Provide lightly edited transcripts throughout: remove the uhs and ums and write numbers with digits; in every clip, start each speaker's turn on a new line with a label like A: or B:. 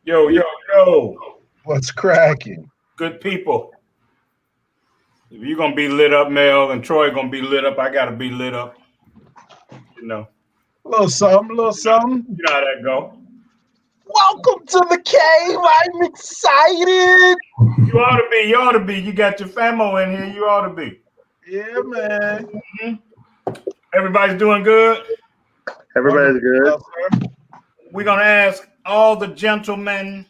A: Yo, yo, yo.
B: What's cracking?
A: Good people. If you're going to be lit up, Mel, and Troy going to be lit up, I got to be lit up. You know.
B: A little something, a little something.
A: You know how that go.
B: Welcome to the cave. I'm excited.
A: You ought to be. You ought to be. You got your famo in here. You ought to be.
B: Yeah, man.
A: Mm-hmm. Everybody's doing good?
C: Everybody's good.
A: We're going to ask all the gentlemen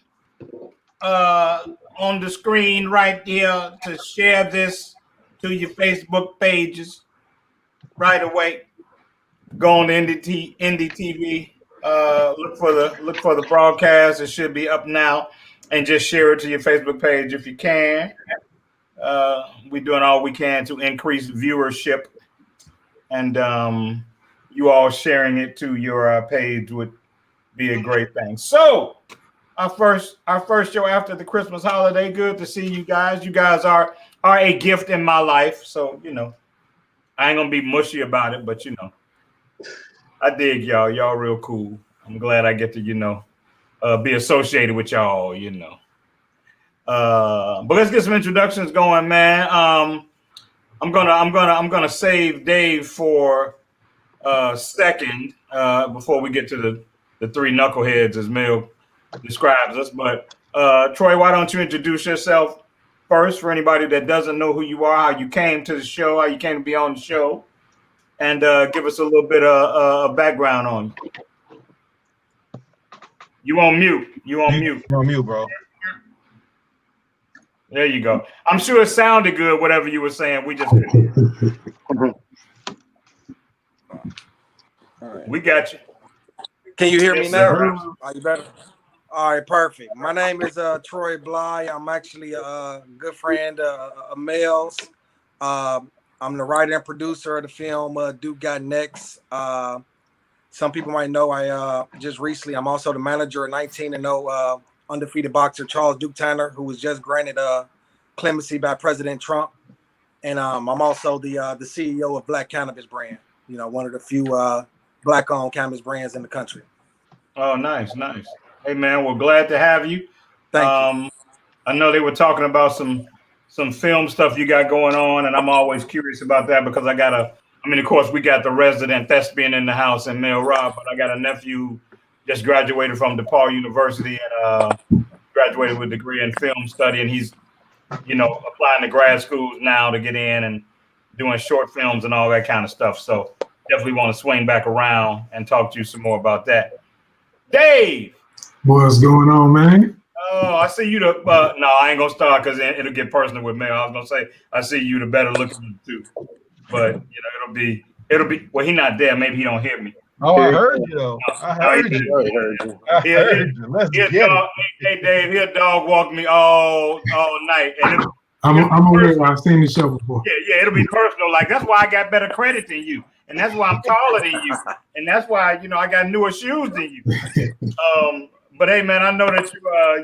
A: on the screen right here to share this to your Facebook pages right away. Go on to Indie TV. Look for the broadcast. It should be up now, and just share it to your Facebook page if you can. We're doing all we can to increase viewership, and you all sharing it to your page would be a great thing. So, our first show after the Christmas holiday. Good to see you guys. You guys are a gift in my life. So I ain't gonna be mushy about it, but I dig y'all. Y'all real cool. I'm glad I get to be associated with y'all. But let's get some introductions going, man. I'm gonna save Dave for second before we get to the three knuckleheads as Mel describes us. But Troy, why don't you introduce yourself first for anybody that doesn't know who you are, how you came to the show, how you came to be on the show, and give us a little bit of background on you. You on mute.
B: You're on mute, bro.
A: There you go. I'm sure it sounded good, whatever you were saying. We just we got you.
D: Can you hear me
A: Yes,
D: now?
A: sir.
D: Are you better? All right, perfect. My name is Troy Bly. I'm actually a good friend of Mel's. I'm the writer and producer of the film Duke Got Next. Some people might know I just recently, I'm also the manager of 19-0 undefeated boxer Charles Duke Tanner, who was just granted clemency by President Trump. And I'm also the CEO of Black Cannabis Brand, one of the few Black-owned cannabis brands in the country.
A: Oh, nice. Hey, man, we're glad to have you.
D: Thank you.
A: I know they were talking about some film stuff you got going on, and I'm always curious about that because of course, we got the resident thespian in the house and Mel Rob, but I got a nephew who just graduated from DePaul University and graduated with a degree in film study, and he's, applying to grad schools now to get in and doing short films and all that kind of stuff. So definitely want to swing back around and talk to you some more about that. Dave!
E: What's going on, man?
A: Oh, I see you no, I ain't gonna start because it'll get personal with me. I was gonna say I see you the better looking of the two, but it'll be. Well, he not there. Maybe he don't hear me.
B: Oh, I heard you though. I heard you. Let's get it.
A: Hey, Dave, he'll dog walk me all night. And
E: I'm aware. I've seen the show before.
A: Yeah, it'll be personal. Like that's why I got better credit than you, and that's why I'm taller than you, and that's why I got newer shoes than you. But hey, man, I know that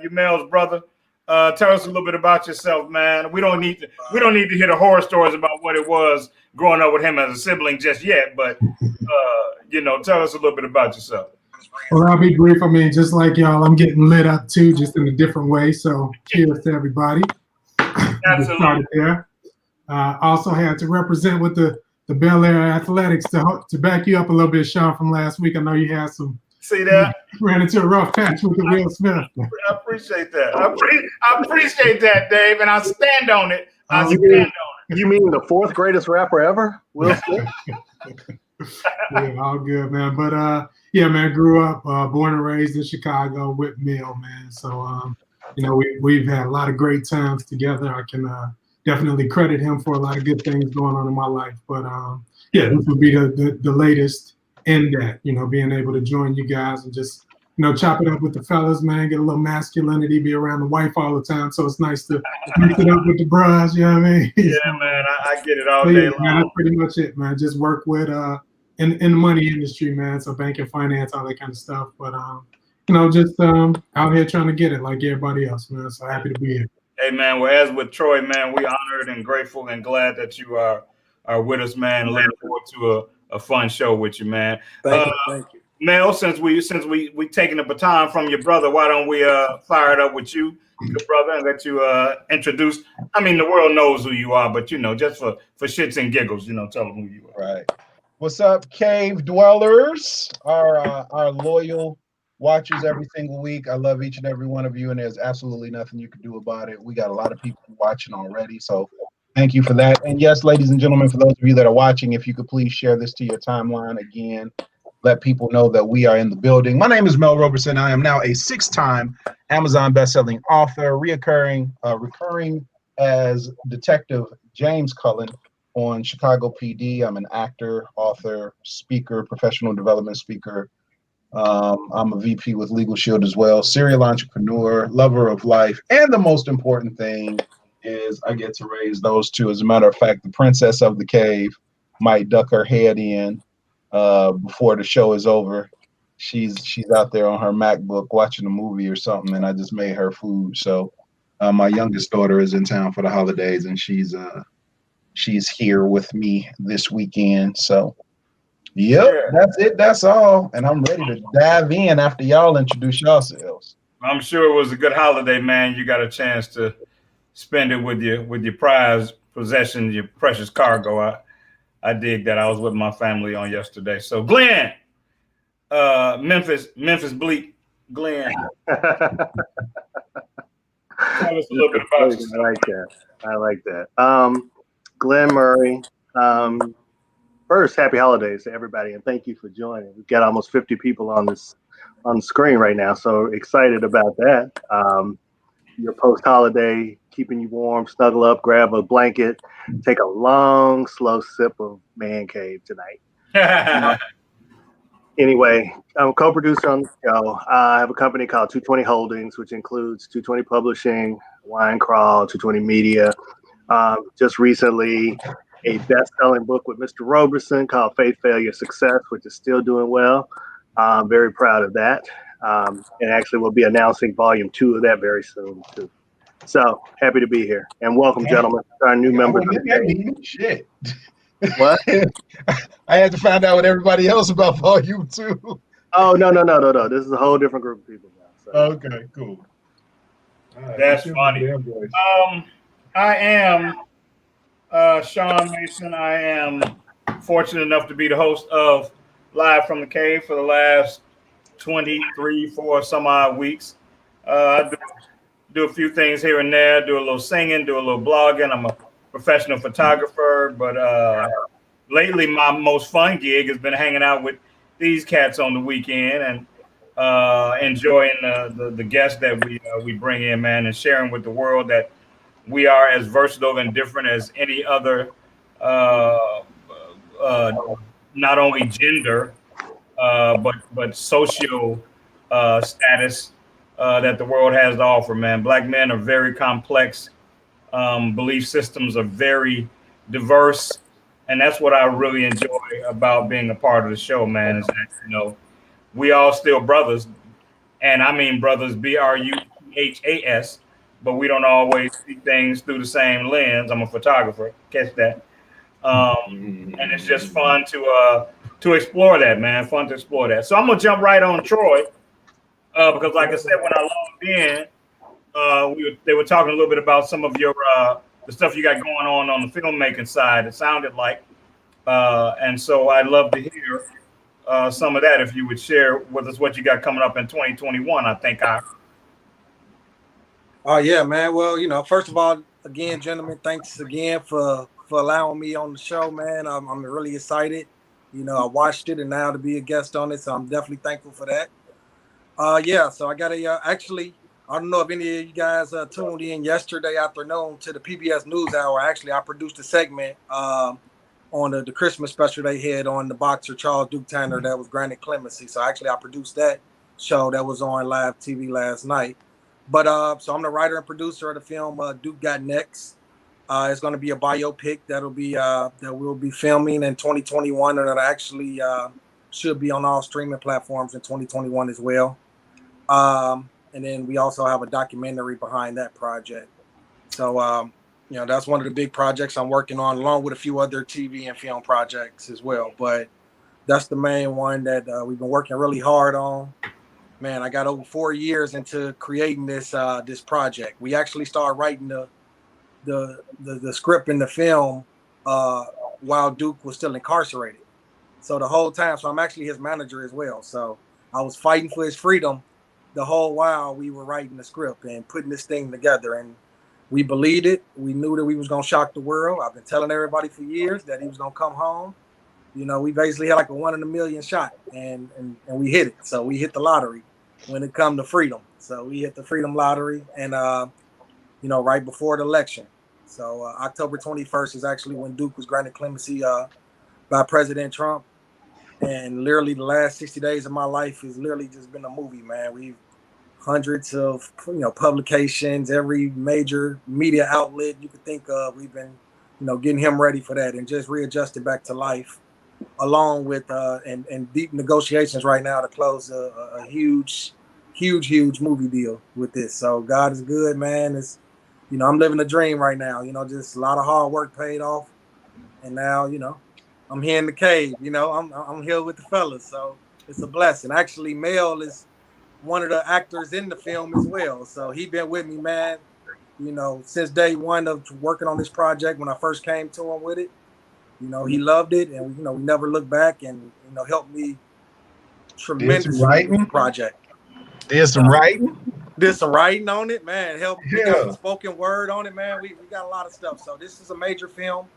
A: you're Mel's brother. Tell us a little bit about yourself, man. We don't need to hear the horror stories about what it was growing up with him as a sibling just yet. But tell us a little bit about yourself.
E: Well, I'll be brief. Just like y'all, I'm getting lit up too, just in a different way. So cheers to everybody.
A: Absolutely.
E: There. Also had to represent with the Bel Air Athletics to back you up a little bit, Shawn, from last week. I know you had some.
A: See that?
E: Ran into a rough patch with the Will Smith.
A: I appreciate that. I appreciate that, Dave, and I stand on it.
C: You mean the fourth greatest rapper ever, Will Smith?
E: Yeah, all good, man. But yeah, man, grew up, born and raised in Chicago with Mel, man. So we've had a lot of great times together. I can definitely credit him for a lot of good things going on in my life. But yeah, this would be the latest in that, being able to join you guys and just, chop it up with the fellas, man, get a little masculinity, be around the wife all the time. So it's nice to mix it up with the bros, you know what I mean?
A: Yeah, man, I get it all day long.
E: Man, that's pretty much it, man. Just work with in the money industry, man. So banking, finance, all that kind of stuff. But just out here trying to get it like everybody else, man. So happy to be here.
A: Hey, man, well, as with Troy, man, we honored and grateful and glad that you are with us, man. Looking forward to a fun show with you, man.
D: Thank you.
A: Mel, since we taking the baton from your brother, why don't we fire it up with you, good brother, and let you introduce. I mean, the world knows who you are, but just for shits and giggles, tell them who you are.
B: Right. What's up, cave dwellers? Our loyal watchers every single week. I love each and every one of you, and there's absolutely nothing you can do about it. We got a lot of people watching already, so thank you for that. And yes, ladies and gentlemen, for those of you that are watching, if you could please share this to your timeline again. Let people know that we are in the building. My name is Mel Roberson. I am now a 6-time Amazon bestselling author, recurring as Detective James Cullen on Chicago PD. I'm an actor, author, speaker, professional development speaker. I'm a VP with Legal Shield as well, serial entrepreneur, lover of life, and the most important thing is I get to raise those two. As a matter of fact, the princess of the cave might duck her head in before the show is over. She's out there on her MacBook watching a movie or something, and I just made her food. So my youngest daughter is in town for the holidays, and she's here with me this weekend. So yep, that's it. That's all. And I'm ready to dive in after y'all introduce yourselves.
A: I'm sure it was a good holiday, man. You got a chance to spend it with your prized possession, your precious cargo. I dig that. I was with my family on yesterday. So Glenn, Memphis Bleak, Glenn. Tell us a little bit about yourself.
C: I like that. Glenn Murray. First, happy holidays to everybody, and thank you for joining. We've got almost 50 people on the screen right now, so excited about that. Your post-holiday, keeping you warm, snuggle up, grab a blanket, take a long, slow sip of Man Cave tonight. Anyway, I'm a co-producer on the show. I have a company called 220 Holdings, which includes 220 Publishing, Wine Crawl, 220 Media. Just recently, a best-selling book with Mr. Roberson called Faith, Failure, Success, which is still doing well. I'm very proud of that. And actually, we'll be announcing volume 2 of that very soon, too. So happy to be here. And welcome, gentlemen, to our new members.
B: Shit.
C: What?
B: I had to find out with everybody else about volume 2.
C: Oh, no. This is a whole different group of people now. So.
B: Okay, cool.
A: Right, that's funny. I am Shawn Mason. I am fortunate enough to be the host of Live from the Cave for the last 4 some odd weeks. I do a few things here and there, do a little singing, do a little blogging. I'm a professional photographer, but lately my most fun gig has been hanging out with these cats on the weekend and enjoying the guests that we bring in, man, and sharing with the world that we are as versatile and different as any other, not only gender, but social status that the world has to offer, man. Black men are very complex. Belief systems are very diverse. And that's what I really enjoy about being a part of the show, man, is that, we all still brothers. And I mean brothers, BRUTHAS, but we don't always see things through the same lens. I'm a photographer, catch that. And it's just fun to explore that, man. Fun to explore that. So I'm gonna jump right on Troy, because like I said, when I logged in, they were talking a little bit about some of your the stuff you got going on the filmmaking side. It sounded like, and so I'd love to hear some of that if you would share with us what you got coming up in 2021. I think
D: Oh yeah, man. Well, first of all, again, gentlemen, thanks again for allowing me on the show, man. I'm really excited. I watched it and now to be a guest on it, so I'm definitely thankful for that. So I got actually, I don't know if any of you guys tuned in yesterday afternoon to the PBS NewsHour. Actually, I produced a segment on the Christmas special they had on the boxer Charles Duke Tanner that was granted clemency. So actually, I produced that show that was on live TV last night. But so I'm the writer and producer of the film Duke Got Next. It's going to be a biopic that we'll be filming in 2021, and it actually should be on all streaming platforms in 2021 as well. And then we also have a documentary behind that project. So that's one of the big projects I'm working on, along with a few other TV and film projects as well. But That's the main one that we've been working really hard on. Man, I got over 4 years into creating this project. We actually started writing the script in the film while Duke was still incarcerated. So the whole time, so I'm actually his manager as well. So I was fighting for his freedom the whole while we were writing the script and putting this thing together. And we believed it. We knew that we was gonna shock the world. I've been telling everybody for years that he was gonna come home. You know, we basically had like a 1 in a million shot, and we hit it. So we hit the lottery when it come to freedom. So we hit the freedom lottery, and you know, right before the election. So October 21st is actually when Duke was granted clemency by President Trump. And literally the last 60 days of my life has literally just been a movie, man. We've hundreds of, you know, publications, every major media outlet you could think of. We've been, you know, getting him ready for that and just readjusted back to life, along with and deep negotiations right now to close a huge movie deal with this. So God is good, man. It's, you know, I'm living a dream right now. You know, just a lot of hard work paid off, and now, you know, I'm here in the cave. You know, I'm here with the fellas, so it's a blessing. Actually, Mel is one of the actors in the film as well, so he been with me, man. You know, since day one of working on this project, when I first came to him with it, you know, he loved it, and you know, we never looked back, and you know, helped me tremendously with the project.
B: Did some writing.
D: Did some writing on it, man. We got
B: Yeah.
D: some spoken word on it, man. We got a lot of stuff. So this is a major film.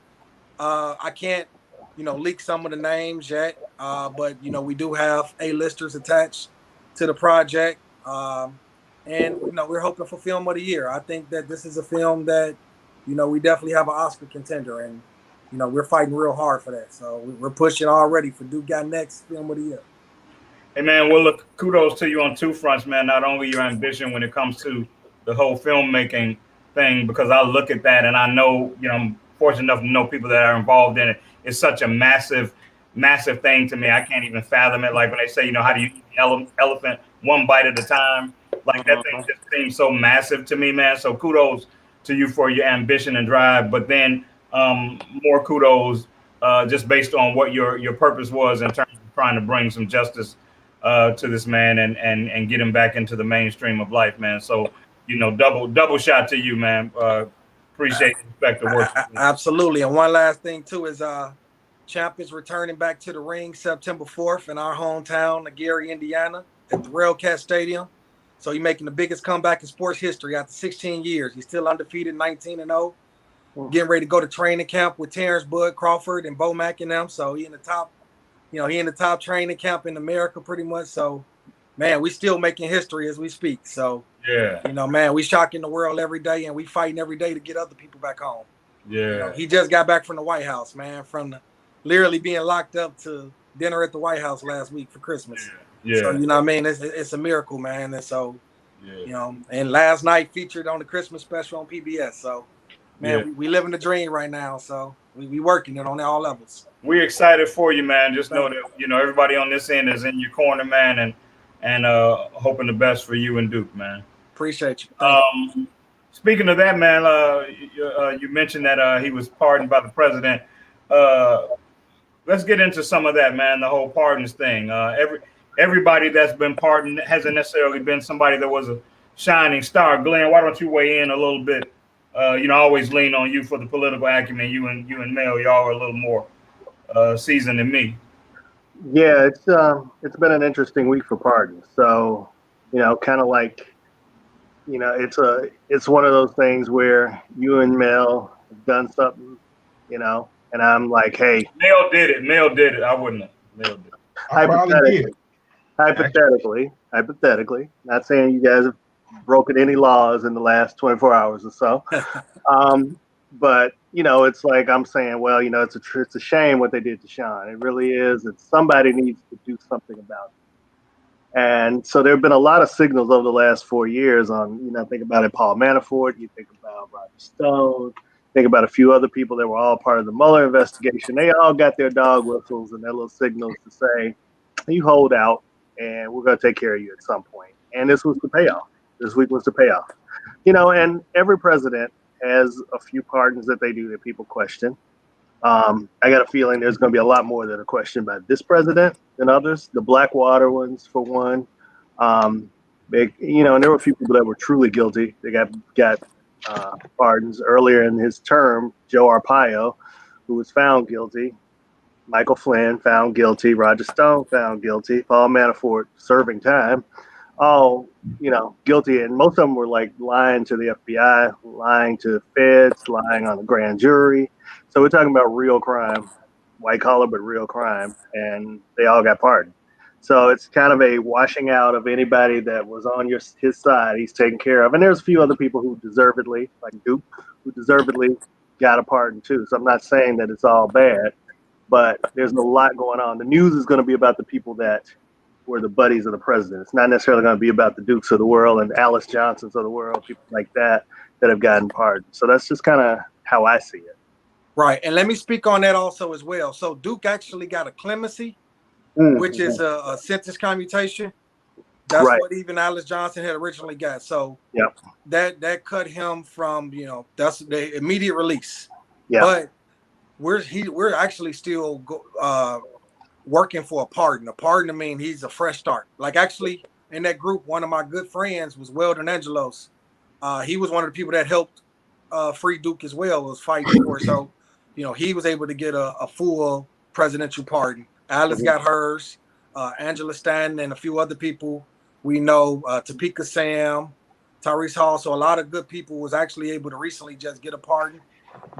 D: I can't, you know, leak some of the names yet, but you know, we do have A-listers attached to the project, and you know, we're hoping for Film of the Year. I think that this is a film that, you know, we definitely have an Oscar contender, and you know, we're fighting real hard for that. So we're pushing already for Duke Got Next Film of the Year.
A: Hey man, well look, kudos to you on two fronts, man. Not only your ambition when it comes to the whole filmmaking thing, because I look at that and I know, you know, I'm fortunate enough to know people that are involved in it. It's such a massive thing to me. I can't even fathom it. Like when they say, you know, how do you eat the elephant one bite at a time? Like that thing just seems so massive to me, man. So kudos to you for your ambition and drive. But then more kudos just based on what your purpose was in terms of trying to bring some justice to this man and get him back into the mainstream of life, man. So, you know, double shot to you, man. Appreciate the respect of work.
D: Absolutely. And one last thing too is Champ is returning back to the ring September 4th in our hometown of Gary, Indiana, at the Railcat Stadium. So he's making the biggest comeback in sports history after 16 years. He's still undefeated, 19-0. Getting ready to go to training camp with Terrence Bud Crawford and Bo Mack and them. So he in the top, you know, he in the top training camp in America pretty much. So, man, we still making history as we speak. So,
A: yeah,
D: you know, man, we shocking the world every day, and we fighting every day to get other people back home.
A: Yeah.
D: You know, he just got back from the White House, man, from literally being locked up to dinner at the White House last week for Christmas.
A: Yeah.
D: So, you know what I mean? It's a miracle, man. And so, you know, and last night featured on the Christmas special on PBS. So, man, we living the dream right now. So we working it on all levels.
A: We're excited for you, man. Just know that, you know, everybody on this end is in your corner, man, and hoping the best for you and Duke, man.
D: Appreciate you.
A: Speaking of that, man, you mentioned that he was pardoned by the president. Let's get into some of that, man. The whole pardons thing. Everybody that's been pardoned hasn't necessarily been somebody that was a shining star. Glenn, why don't you weigh in a little bit? You know, I always lean on you for the political acumen. You and Mel, y'all are a little more seasoned than me.
C: Yeah, it's been an interesting week for pardons. So, you know, kind of like, you know, it's one of those things where you and Mel have done something, you know, and I'm like, hey,
A: Mel did it. I wouldn't have. Mel did it.
C: Hypothetically, not saying you guys have broken any laws in the last 24 hours or so. But, you know, it's like I'm saying, well, you know, it's a shame what they did to Shawn. It really is. And somebody needs to do something about it. And so there have been a lot of signals over the last 4 years on, you know, think about it, Paul Manafort, you think about Roger Stone, think about a few other people that were all part of the Mueller investigation. They all got their dog whistles and their little signals to say, you hold out and we're going to take care of you at some point. And this was the payoff. This week was the payoff. You know, and every president has a few pardons that they do that people question. I got a feeling there's going to be a lot more that are questioned by this president than others. The Blackwater ones, for one. And there were a few people that were truly guilty. They got pardons earlier in his term. Joe Arpaio, who was found guilty. Michael Flynn found guilty. Roger Stone found guilty. Paul Manafort serving time. All guilty, and most of them were like lying to the FBI, lying to feds, lying on the grand jury. So we're talking about real crime, white collar but real crime, and they all got pardoned. So it's kind of a washing out of anybody that was on his side. He's taken care of, and there's a few other people who deservedly, like Duke, who deservedly got a pardon too. So I'm not saying that it's all bad, but there's a lot going on. The news is going to be about the people that were the buddies of the president. It's not necessarily going to be about the Dukes of the world and Alice Johnsons of the world, people like that have gotten pardoned. So that's just kind of how I see it.
D: Right. And let me speak on that also as well. So Duke actually got a clemency, which is a sentence commutation. That's
C: right.
D: what even Alice Johnson had originally got. So
C: yep.
D: that cut him from, that's the immediate release.
C: Yeah.
D: But we're actually still working for a pardon. A pardon to mean he's a fresh start. Like actually in that group, one of my good friends was Weldon Angelos. He was one of the people that helped free Duke as well, was fighting for. So, he was able to get a full presidential pardon. Alice got hers, Angela Stanton and a few other people we know, Topeka Sam, Tyrese Hall. So a lot of good people was actually able to recently just get a pardon.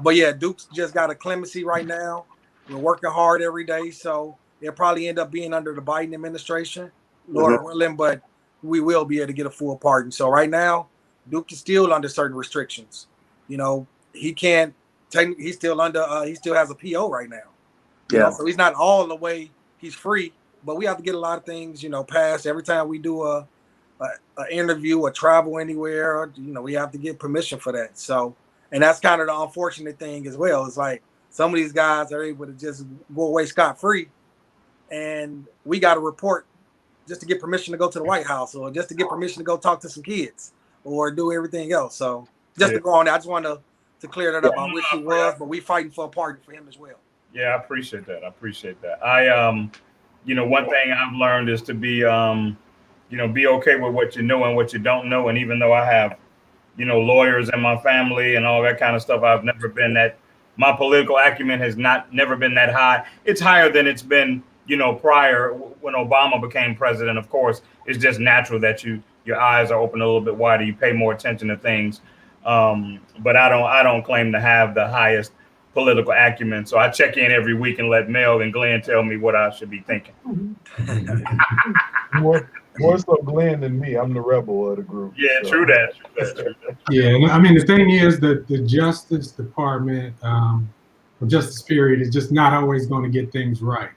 D: But yeah, Duke's just got a clemency right now. We're working hard every day. So it'll probably end up being under the Biden administration, Lord willing, but we will be able to get a full pardon. So right now, Duke is still under certain restrictions. He can't take, he's still under, he still has a PO right now.
C: Yeah.
D: So he's not all the way, he's free, but we have to get a lot of things, passed. Every time we do a interview or travel anywhere, we have to get permission for that. So, and that's kind of the unfortunate thing as well. It's like some of these guys are able to just go away scot-free, and we got to report just to get permission to go to the White House or just to get permission to go talk to some kids or do everything else. So just to go on there, I just wanted to clear that up. I wish he was, but we fighting for a pardon for him as well.
A: Yeah, I appreciate that. One thing I've learned is to be, be okay with what you know and what you don't know. And even though I have, lawyers in my family and all that kind of stuff, I've never been my political acumen has never been that high. It's higher than it's been, prior when Obama became president. Of course, it's just natural that your eyes are open a little bit wider. You pay more attention to things. But I don't claim to have the highest political acumen. So I check in every week and let Mel and Glenn tell me what I should be thinking.
B: More so Glenn than me. I'm the rebel of the group.
A: Yeah, so. True that.
E: Yeah, I mean, the thing is that the Justice Department, or Justice period, is just not always going to get things right.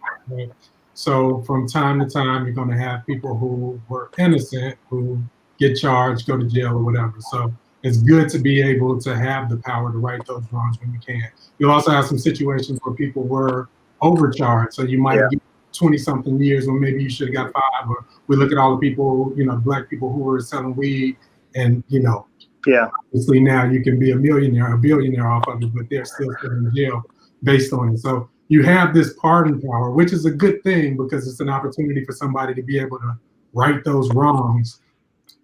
E: So from time to time, you're going to have people who were innocent who get charged, go to jail or whatever. So it's good to be able to have the power to right those wrongs when you can. You'll also have some situations where people were overcharged. So you might get 20-something years when maybe you should have got 5. Or we look at all the people, black people who were selling weed and, obviously now you can be a millionaire, a billionaire off of it, but they're still in jail based on it. So you have this pardon power, which is a good thing because it's an opportunity for somebody to be able to right those wrongs.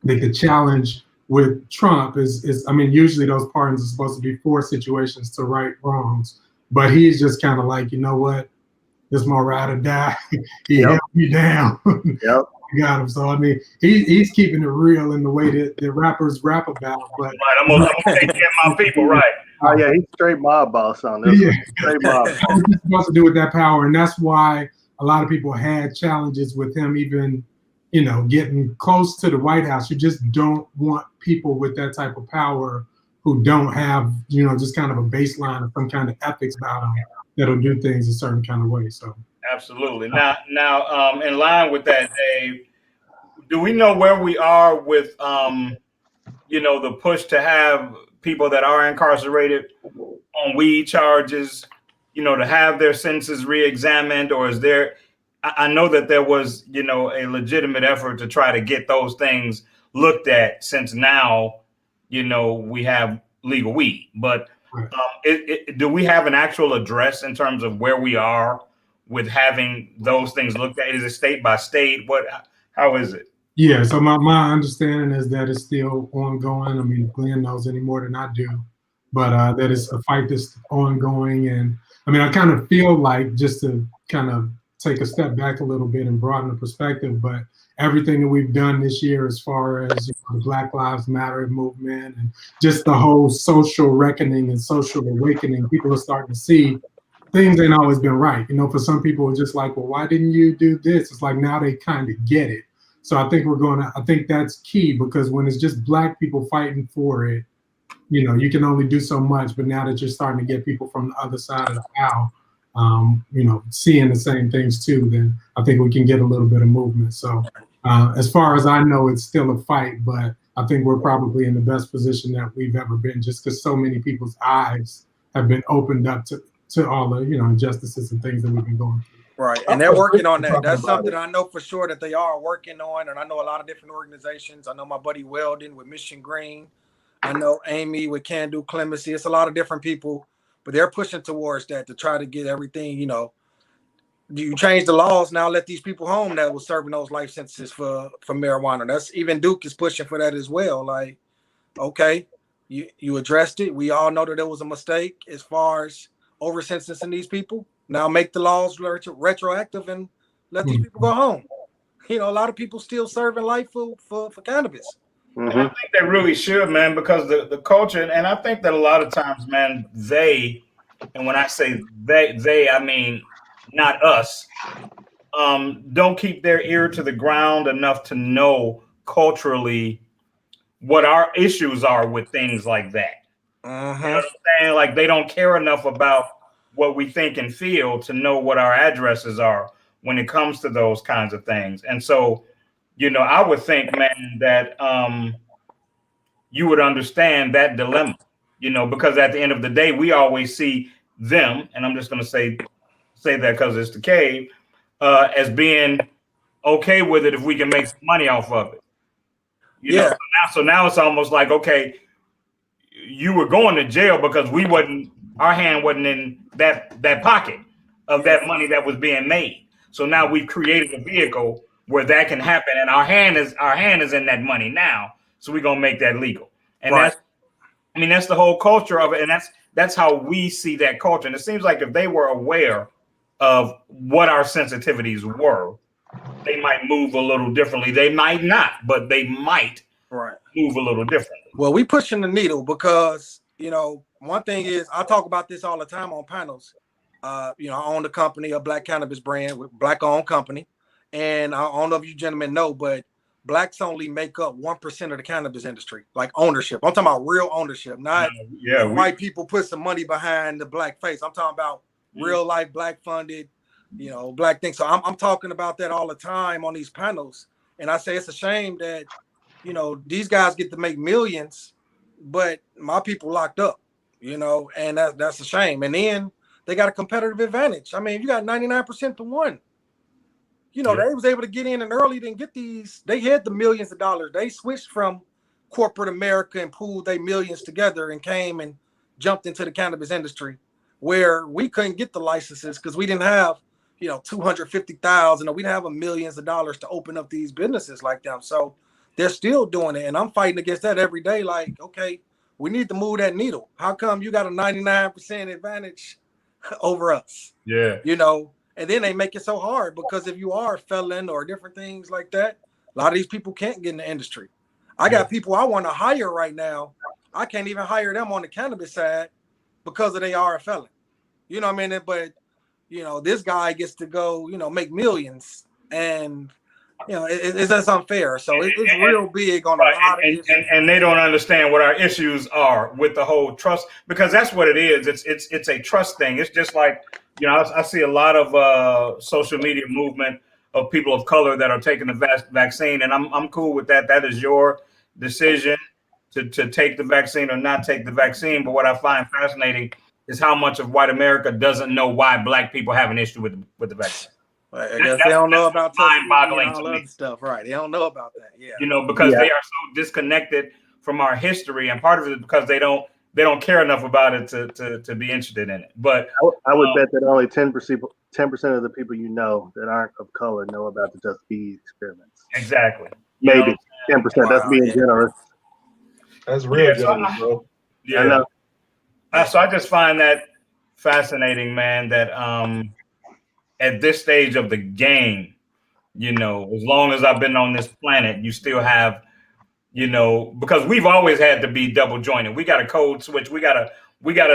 E: The challenge with Trump is usually those pardons are supposed to be for situations to right wrongs, but he's just kind of like, you know what, this is my ride or die. He held me down.
C: Yep.
E: Got him. So he's keeping it real in the way that the rappers rap about. But
A: right, I'm gonna take care of my people, right?
C: Oh yeah, he's straight mob boss on this. Yeah, straight mob.
E: What he's supposed to do with that power, and that's why a lot of people had challenges with him, even getting close to the White House. You just don't want people with that type of power who don't have just kind of a baseline of some kind of ethics about them that'll do things a certain kind of way. So.
A: Absolutely. Now, in line with that, Dave, do we know where we are with, the push to have people that are incarcerated on weed charges, to have their sentences reexamined, or is there? I know that there was, a legitimate effort to try to get those things looked at since now, we have legal weed. But Do we have an actual address in terms of where we are with having those things looked at? Is it state by state? How is it?
E: Yeah, so my understanding is that it's still ongoing. I mean, Glenn knows any more than I do, but that it's a fight that's ongoing. And I mean, I kind of feel like, just to kind of take a step back a little bit and broaden the perspective, but everything that we've done this year as far as the Black Lives Matter movement and just the whole social reckoning and social awakening, people are starting to see things ain't always been right. You know, for some people, it's just like, well, why didn't you do this? It's like now they kind of get it. So I think that's key, because when it's just Black people fighting for it, you know, you can only do so much. But now that you're starting to get people from the other side of the aisle, you know, seeing the same things too, then I think we can get a little bit of movement. So as far as I know, it's still a fight, but I think we're probably in the best position that we've ever been, just because so many people's eyes have been opened up to all the, you know, injustices and things that we've been going through.
D: Right, and they're working on that. That's something I know for sure that they are working on, and I know a lot of different organizations. I know my buddy Weldon with Mission Green. I know Amy with Can Do Clemency. It's a lot of different people, but they're pushing towards that to try to get everything, you know. You change the laws now, let these people home that was serving those life sentences for marijuana. That's even Duke is pushing for that as well. Like, okay, you addressed it. We all know that there was a mistake as far as over sentencing these people. Now make the laws retroactive and let these people go home. You know, a lot of people still serving life for cannabis.
A: And I think they really should, man, because the culture, and I think that a lot of times, man, and when I say they, I mean not us, don't keep their ear to the ground enough to know culturally what our issues are with things like that. You know what I'm saying? Like, they don't care enough about what we think and feel to know what our addresses are when it comes to those kinds of things. And so, you know, I would think, man, that you would understand that dilemma, you know, because at the end of the day, we always see them, and I'm just going to say that because it's the cave, as being okay with it if we can make some money off of it. You know, so now it's almost like, okay, you were going to jail because our hand wasn't in that pocket of that money that was being made. So now we've created a vehicle where that can happen, and our hand is in that money now. So we're gonna make that legal. And that's the whole culture of it, and that's how we see that culture. And it seems like if they were aware of what our sensitivities were, they might move a little differently. They might not, but they might move a little differently.
D: Well, we pushing the needle because, you know, one thing is, I talk about this all the time on panels. You know, I own the company, a Black cannabis brand, with Black-owned company. And I don't know if you gentlemen know, but Blacks only make up 1% of the cannabis industry, like ownership. I'm talking about real ownership, not white people put some money behind the Black face. I'm talking about real life Black funded, you know, Black things. So I'm talking about that all the time on these panels. And I say it's a shame that, you know, these guys get to make millions, but my people locked up, you know, and that's a shame. And then they got a competitive advantage. I mean, you got 99% to 1. You know, they was able to get in and early, then get these. They had the millions of dollars. They switched from corporate America and pooled their millions together and came and jumped into the cannabis industry, where we couldn't get the licenses because we didn't have, you know, 250,000, or we didn't have millions of dollars to open up these businesses like them. So they're still doing it, and I'm fighting against that every day. Like, okay, we need to move that needle. How come you got a 99% advantage over us?
A: Yeah,
D: you know. And then they make it so hard because if you are a felon or different things like that, a lot of these people can't get in the industry. I got people I want to hire right now. I can't even hire them on the cannabis side because they are a felon. You know what I mean? But, you know, this guy gets to go, you know, make millions. And, you know, it's just unfair. So it's real big on a lot of issues.
A: And they don't understand what our issues are with the whole trust, because that's what it is. It's a trust thing. It's just like, you know, I see a lot of social media movement of people of color that are taking the vaccine, and I'm cool with that. That is your decision to take the vaccine or not take the vaccine. But what I find fascinating is how much of white America doesn't know why Black people have an issue with the vaccine.
D: I guess they don't know about mind-boggling and all other stuff, right? They don't know about that,
A: You know, because they are so disconnected from our history, and part of it is because they don't they don't care enough about it to be interested in it. But
C: I would bet that only 10% of the people you know that aren't of color know about the Tuskegee experiments.
A: exactly,
C: Maybe 10%. That's being generous.
B: That's real
A: Yeah,
B: generous, bro.
A: Yeah.
C: I know.
A: So I just find that fascinating, man, that at this stage of the game, as long as I've been on this planet, you still have, because we've always had to be double jointed. We got a code switch. We gotta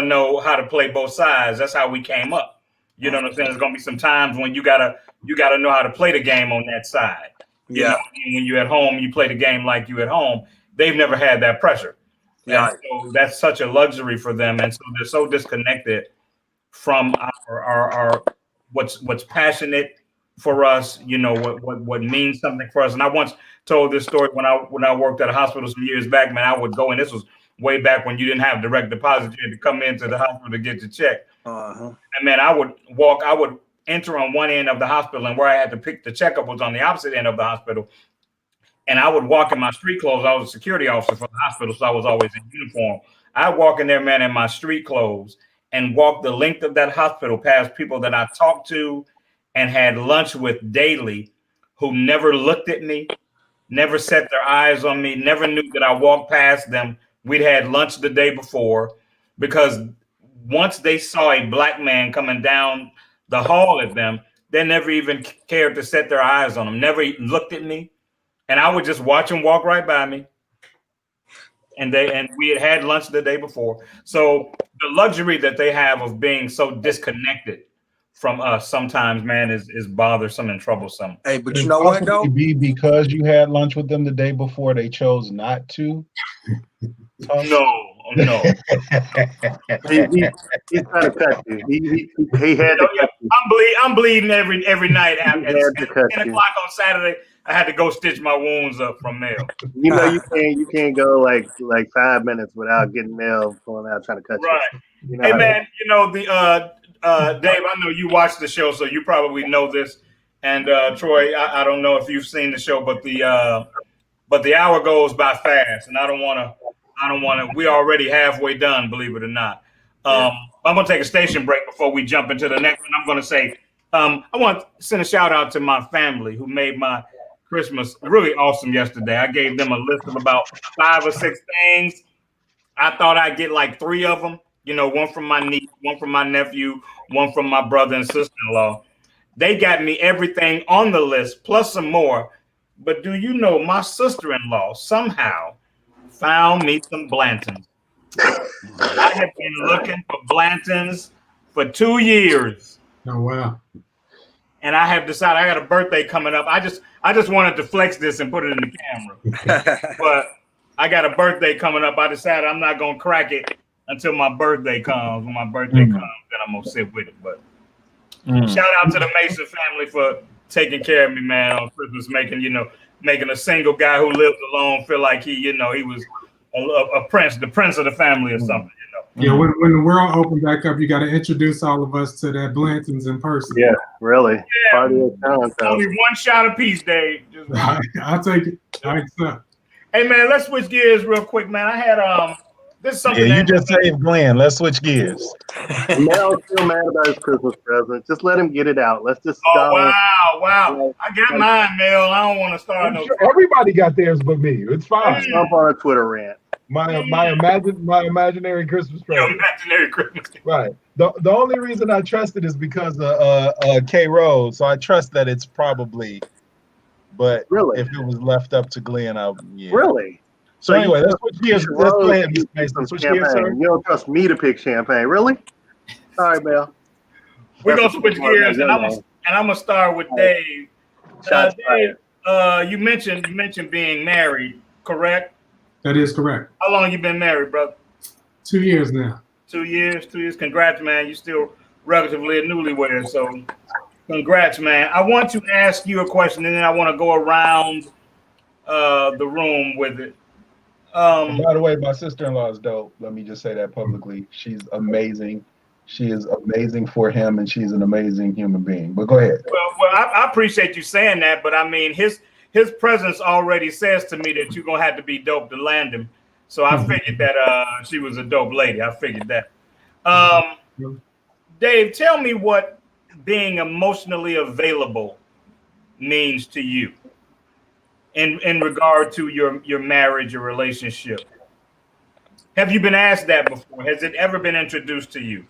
A: know how to play both sides. That's how we came up. You know what I'm saying? There's gonna be some times when you gotta know how to play the game on that side.
D: Yeah.
A: When you're at home, you play the game like you at home. They've never had that pressure.
D: Yeah.
A: And so that's such a luxury for them, and so they're so disconnected from our what's passionate for us. What means something for us. And I once told this story when I worked at a hospital some years back. Man, I would go, and this was way back when you didn't have direct deposit. You had to come into the hospital to get your check. And man, I would enter on one end of the hospital, and where I had to pick the checkup was on the opposite end of the hospital. And I would walk in my street clothes. I was a security officer for the hospital, so I was always in uniform. I'd walk in there, man, in my street clothes and walk the length of that hospital past people that I talked to and had lunch with daily who never looked at me, never set their eyes on me, never knew that I walked past them. We'd had lunch the day before, because once they saw a black man coming down the hall at them, they never even cared to set their eyes on him, never even looked at me. And I would just watch them walk right by me. And we had lunch the day before. So the luxury that they have of being so disconnected from us sometimes, man, is bothersome and troublesome.
D: Hey, but you know what though?
B: Be because you had lunch with them the day before, they chose not to.
C: No. He's trying to cut you. He had to cut you.
A: I'm bleeding every night at 10 o'clock on Saturday. I had to go stitch my wounds up from Mel.
C: You can't go like 5 minutes without getting Mel going out trying to cut you.
A: Right. Hey man, Dave, I know you watch the show, so you probably know this. And Troy, I don't know if you've seen the show, but the hour goes by fast, and I don't want to. We're already halfway done, believe it or not. I'm gonna take a station break before we jump into the next one. I'm gonna say, I want to send a shout out to my family who made my Christmas really awesome yesterday. I gave them a list of about 5 or 6 things. I thought I'd get like 3 of them. One from my niece, one from my nephew, one from my brother and sister-in-law. They got me everything on the list, plus some more. But do you know my sister-in-law somehow found me some Blantons? I have been looking for Blantons for 2 years.
E: Oh wow.
A: And I have decided I got a birthday coming up. I just wanted to flex this and put it in the camera. But I got a birthday coming up. I decided I'm not gonna crack it until my birthday comes. When my birthday comes, then I'm gonna sit with it. But shout out to the Mason family for taking care of me, man, on Christmas, making a single guy who lives alone feel like he was a prince, the prince of the family or something.
E: Yeah, when the world opened back up, you got to introduce all of us to that Blantons in person.
C: Yeah, really.
A: Yeah.
C: Party of town,
A: Only one shot apiece, Dave.
E: I'll take it. I accept.
A: Hey man, let's switch gears real quick, man. I had this is something.
B: Yeah, you just saved Glenn. Let's switch gears.
C: Mel's still mad about his Christmas present. Just let him get it out. Let's just
A: start. Wow. I got mine, Mel. I don't want to start no.
B: Everybody got theirs but me. It's fine.
C: Jump on a Twitter rant.
B: My imaginary Christmas present.
A: Your imaginary Christmas.
B: Right. The only reason I trust it is because of K Rose. So I trust that it's probably. But
C: really,
B: if it was left up to Glenn,
C: really.
B: So anyway, let's switch gears. Let's go ahead, Mr. Mason. Switch gears, sir.
C: You don't trust me to pick champagne, really? All right, Mel.
A: We're gonna switch gears, and I'm gonna start with Dave. Dave, you mentioned being married, correct?
E: That is correct.
A: How long you been married, brother?
E: 2 years now.
A: 2 years. 2 years. Congrats, man. You're still relatively a newlywed, so congrats, man. I want to ask you a question, and then I want to go around the room with it.
B: By the way, my sister-in-law is dope. Let me just say that publicly. She's amazing. She is amazing for him, and she's an amazing human being. But go ahead.
A: Well, I appreciate you saying that, but I mean, his presence already says to me that you're gonna have to be dope to land him. So I figured that she was a dope lady. I figured that. Dave, tell me what being emotionally available means to you in regard to your marriage or relationship. Have you been asked that before? Has it ever been introduced to you?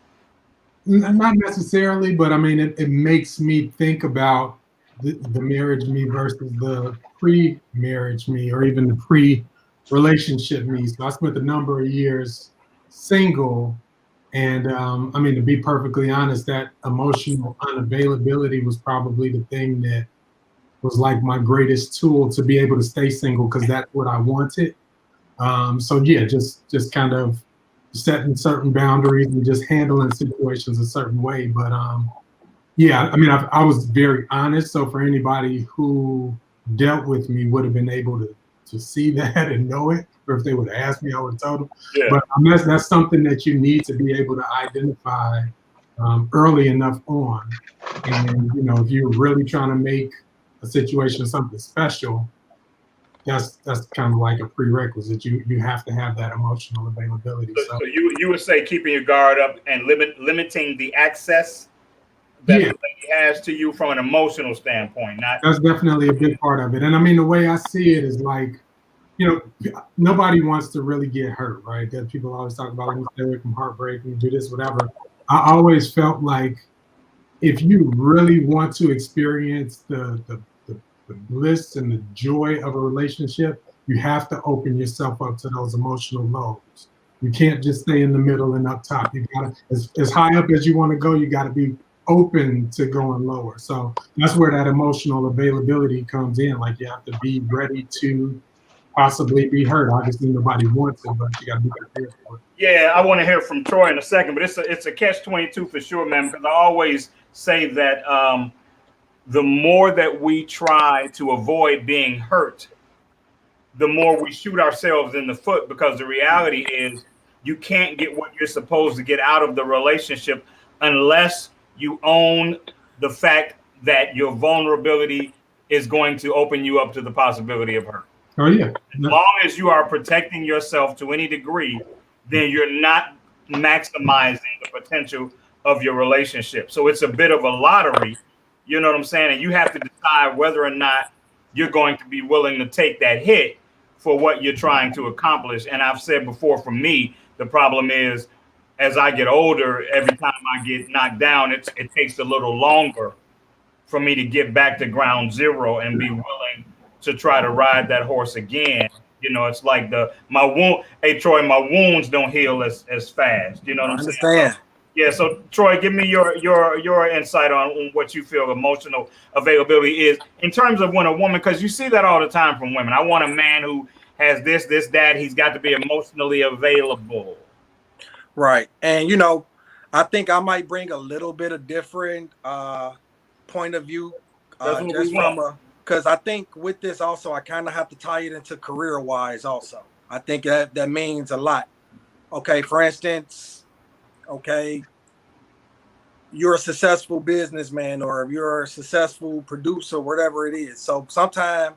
E: Not necessarily, but I mean, it makes me think about the marriage me versus the pre-marriage me, or even the pre-relationship me. So I spent a number of years single, and I mean, to be perfectly honest, that emotional unavailability was probably the thing that was like my greatest tool to be able to stay single, because that's what I wanted. So yeah, just kind of setting certain boundaries and just handling situations a certain way. But yeah, I mean, I was very honest. So for anybody who dealt with me would have been able to see that and know it, or if they would have asked me, I would have told them.
A: Yeah.
E: But that's something that you need to be able to identify early enough on. And you know, if you're really trying to make a situation something special, that's kind of like a prerequisite. You have to have that emotional availability.
A: So you would say keeping your guard up and limiting the access that the lady has to you from an emotional standpoint.
E: That's definitely a big part of it. And I mean, the way I see it is like, you know, nobody wants to really get hurt, right? That people always talk about, let me stay away from heartbreak and do this, whatever. I always felt like if you really want to experience the bliss and the joy of a relationship, you have to open yourself up to those emotional lows. You can't just stay in the middle and up top. You gotta, as high up as you want to go, you got to be open to going lower. So that's where that emotional availability comes in. Like, you have to be ready to possibly be hurt. Obviously, nobody wants it, but you got to be prepared for it.
A: Yeah, I want to hear from Troy in a second, but it's a catch-22 for sure, man. Because I always say that the more that we try to avoid being hurt, the more we shoot ourselves in the foot, because the reality is you can't get what you're supposed to get out of the relationship unless you own the fact that your vulnerability is going to open you up to the possibility of hurt.
E: Oh, yeah.
A: As long as you are protecting yourself to any degree, then you're not maximizing the potential of your relationship. So it's a bit of a lottery. You know what I'm saying? And you have to decide whether or not you're going to be willing to take that hit for what you're trying to accomplish. And I've said before, for me, the problem is as I get older, every time I get knocked down, it takes a little longer for me to get back to ground zero and be willing to try to ride that horse again. You know, it's like my wound. Hey, Troy, my wounds don't heal as fast. You know what I'm saying?
D: Understand.
A: Yeah, so Troy, give me your insight on what you feel emotional availability is in terms of when a woman, because you see that all the time from women. I want a man who has this, that. He's got to be emotionally available.
D: Right. And, you know, I think I might bring a little bit of different point of view. Just from because I think with this also, I kind of have to tie it into career-wise also. I think that means a lot. Okay, for instance, okay, you're a successful businessman or you're a successful producer, whatever it is. So sometimes,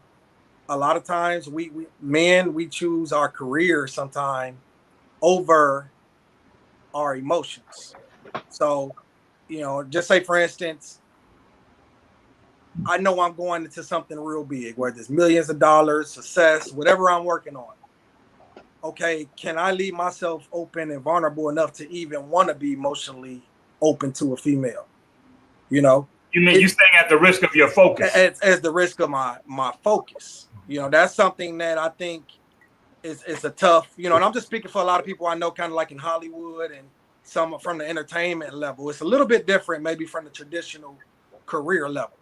D: a lot of times we choose our career sometime over our emotions. So, you know, just say for instance, I know I'm going into something real big, whether it's millions of dollars, success, whatever I'm working on. Okay, can I leave myself open and vulnerable enough to even want to be emotionally open to a female? You know,
A: you staying at the risk of your focus?
D: As the risk of my focus. You know, that's something that I think is a tough. You know, and I'm just speaking for a lot of people I know, kind of like in Hollywood and some from the entertainment level. It's a little bit different, maybe from the traditional career level,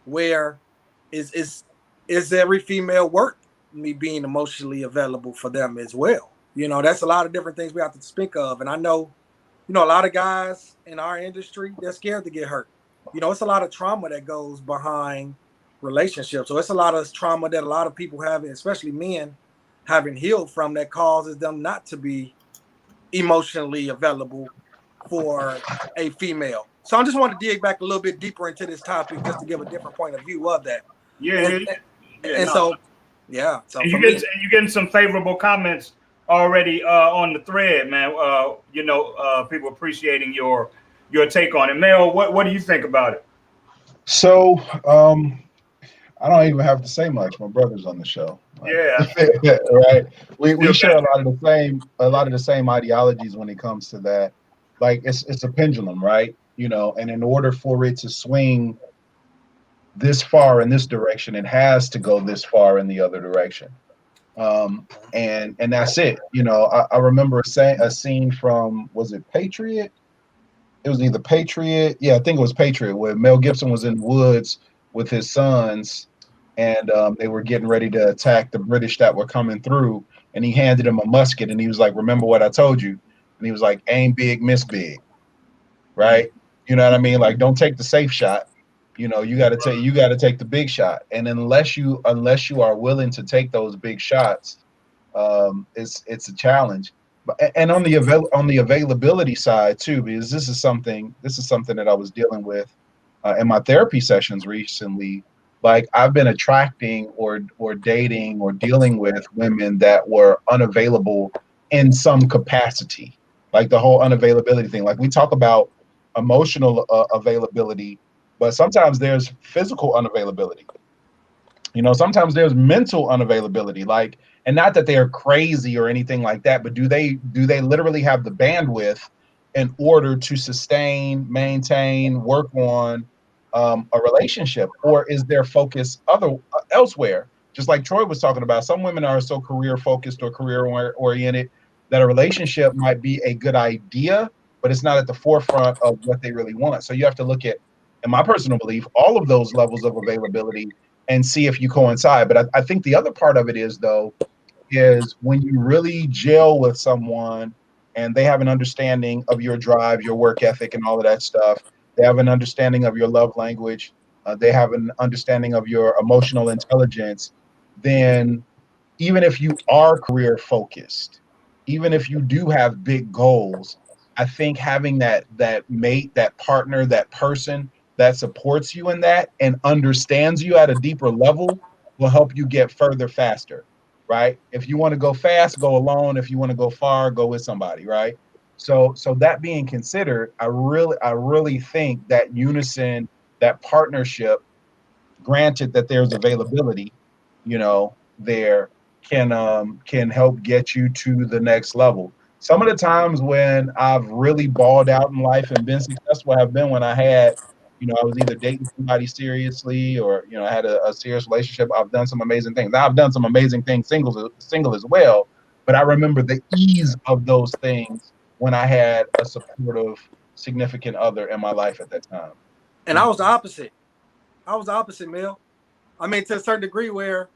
D: where is every female worth me being emotionally available for them as well? You know, that's a lot of different things we have to speak of. And I know, you know, a lot of guys in our industry, they're scared to get hurt. You know, it's a lot of trauma that goes behind relationships. So it's a lot of trauma that a lot of people have, especially men, haven't healed from, that causes them not to be emotionally available for a female. So I just want to dig back a little bit deeper into this topic just to give a different point of view of that.
A: Yeah.
D: So, yeah. So
A: and you're getting some favorable comments already on the thread, man. People appreciating your take on it. Mel, what do you think about it?
B: So, I don't even have to say much. My brother's on the show. Like,
A: Yeah,
B: right. We
A: still
B: share
A: got
B: a lot of the same ideologies when it comes to that. Like it's a pendulum, right? And in order for it to swing this far in this direction, it has to go this far in the other direction. And that's it. I remember a scene from, was it Patriot? It was either Patriot. Yeah, I think it was Patriot, where Mel Gibson was in the woods with his sons, and they were getting ready to attack the British that were coming through. And he handed him a musket, and he was like, "Remember what I told you?" And he was like, "Aim big, miss big." Right? You know what I mean? Like, don't take the safe shot. You got to take the big shot. And unless you are willing to take those big shots, it's a challenge. And on the availability side too, because this is something that I was dealing with in my therapy sessions recently. Like, I've been attracting or dating or dealing with women that were unavailable in some capacity, like the whole unavailability thing. Like, we talk about emotional availability, but sometimes there's physical unavailability. Sometimes there's mental unavailability. Like, and not that they're crazy or anything like that, but do they literally have the bandwidth in order to sustain, maintain, work on a relationship, or is their focus elsewhere? Just like Troy was talking about, some women are so career focused or career oriented that a relationship might be a good idea, but it's not at the forefront of what they really want. So you have to look at, in my personal belief, all of those levels of availability and see if you coincide. But I think the other part of it is when you really gel with someone and they have an understanding of your drive, your work ethic, and all of that stuff. They have an understanding of your love language. They have an understanding of your emotional intelligence. Then, even if you are career focused, even if you do have big goals, I think having that mate, that partner, that person that supports you in that and understands you at a deeper level will help you get further faster, right? If you want to go fast, go alone. If you want to go far, go with somebody, right? So that being considered, I really think that unison, that partnership, granted that there's availability, there can help get you to the next level. Some of the times when I've really balled out in life and been successful have been when I was either dating somebody seriously or, I had a serious relationship. I've done some amazing things. Now, I've done some amazing things single as well, but I remember the ease of those things when I had a supportive, significant other in my life at that time.
D: And I was the opposite. Mel. I mean, to a certain degree, where,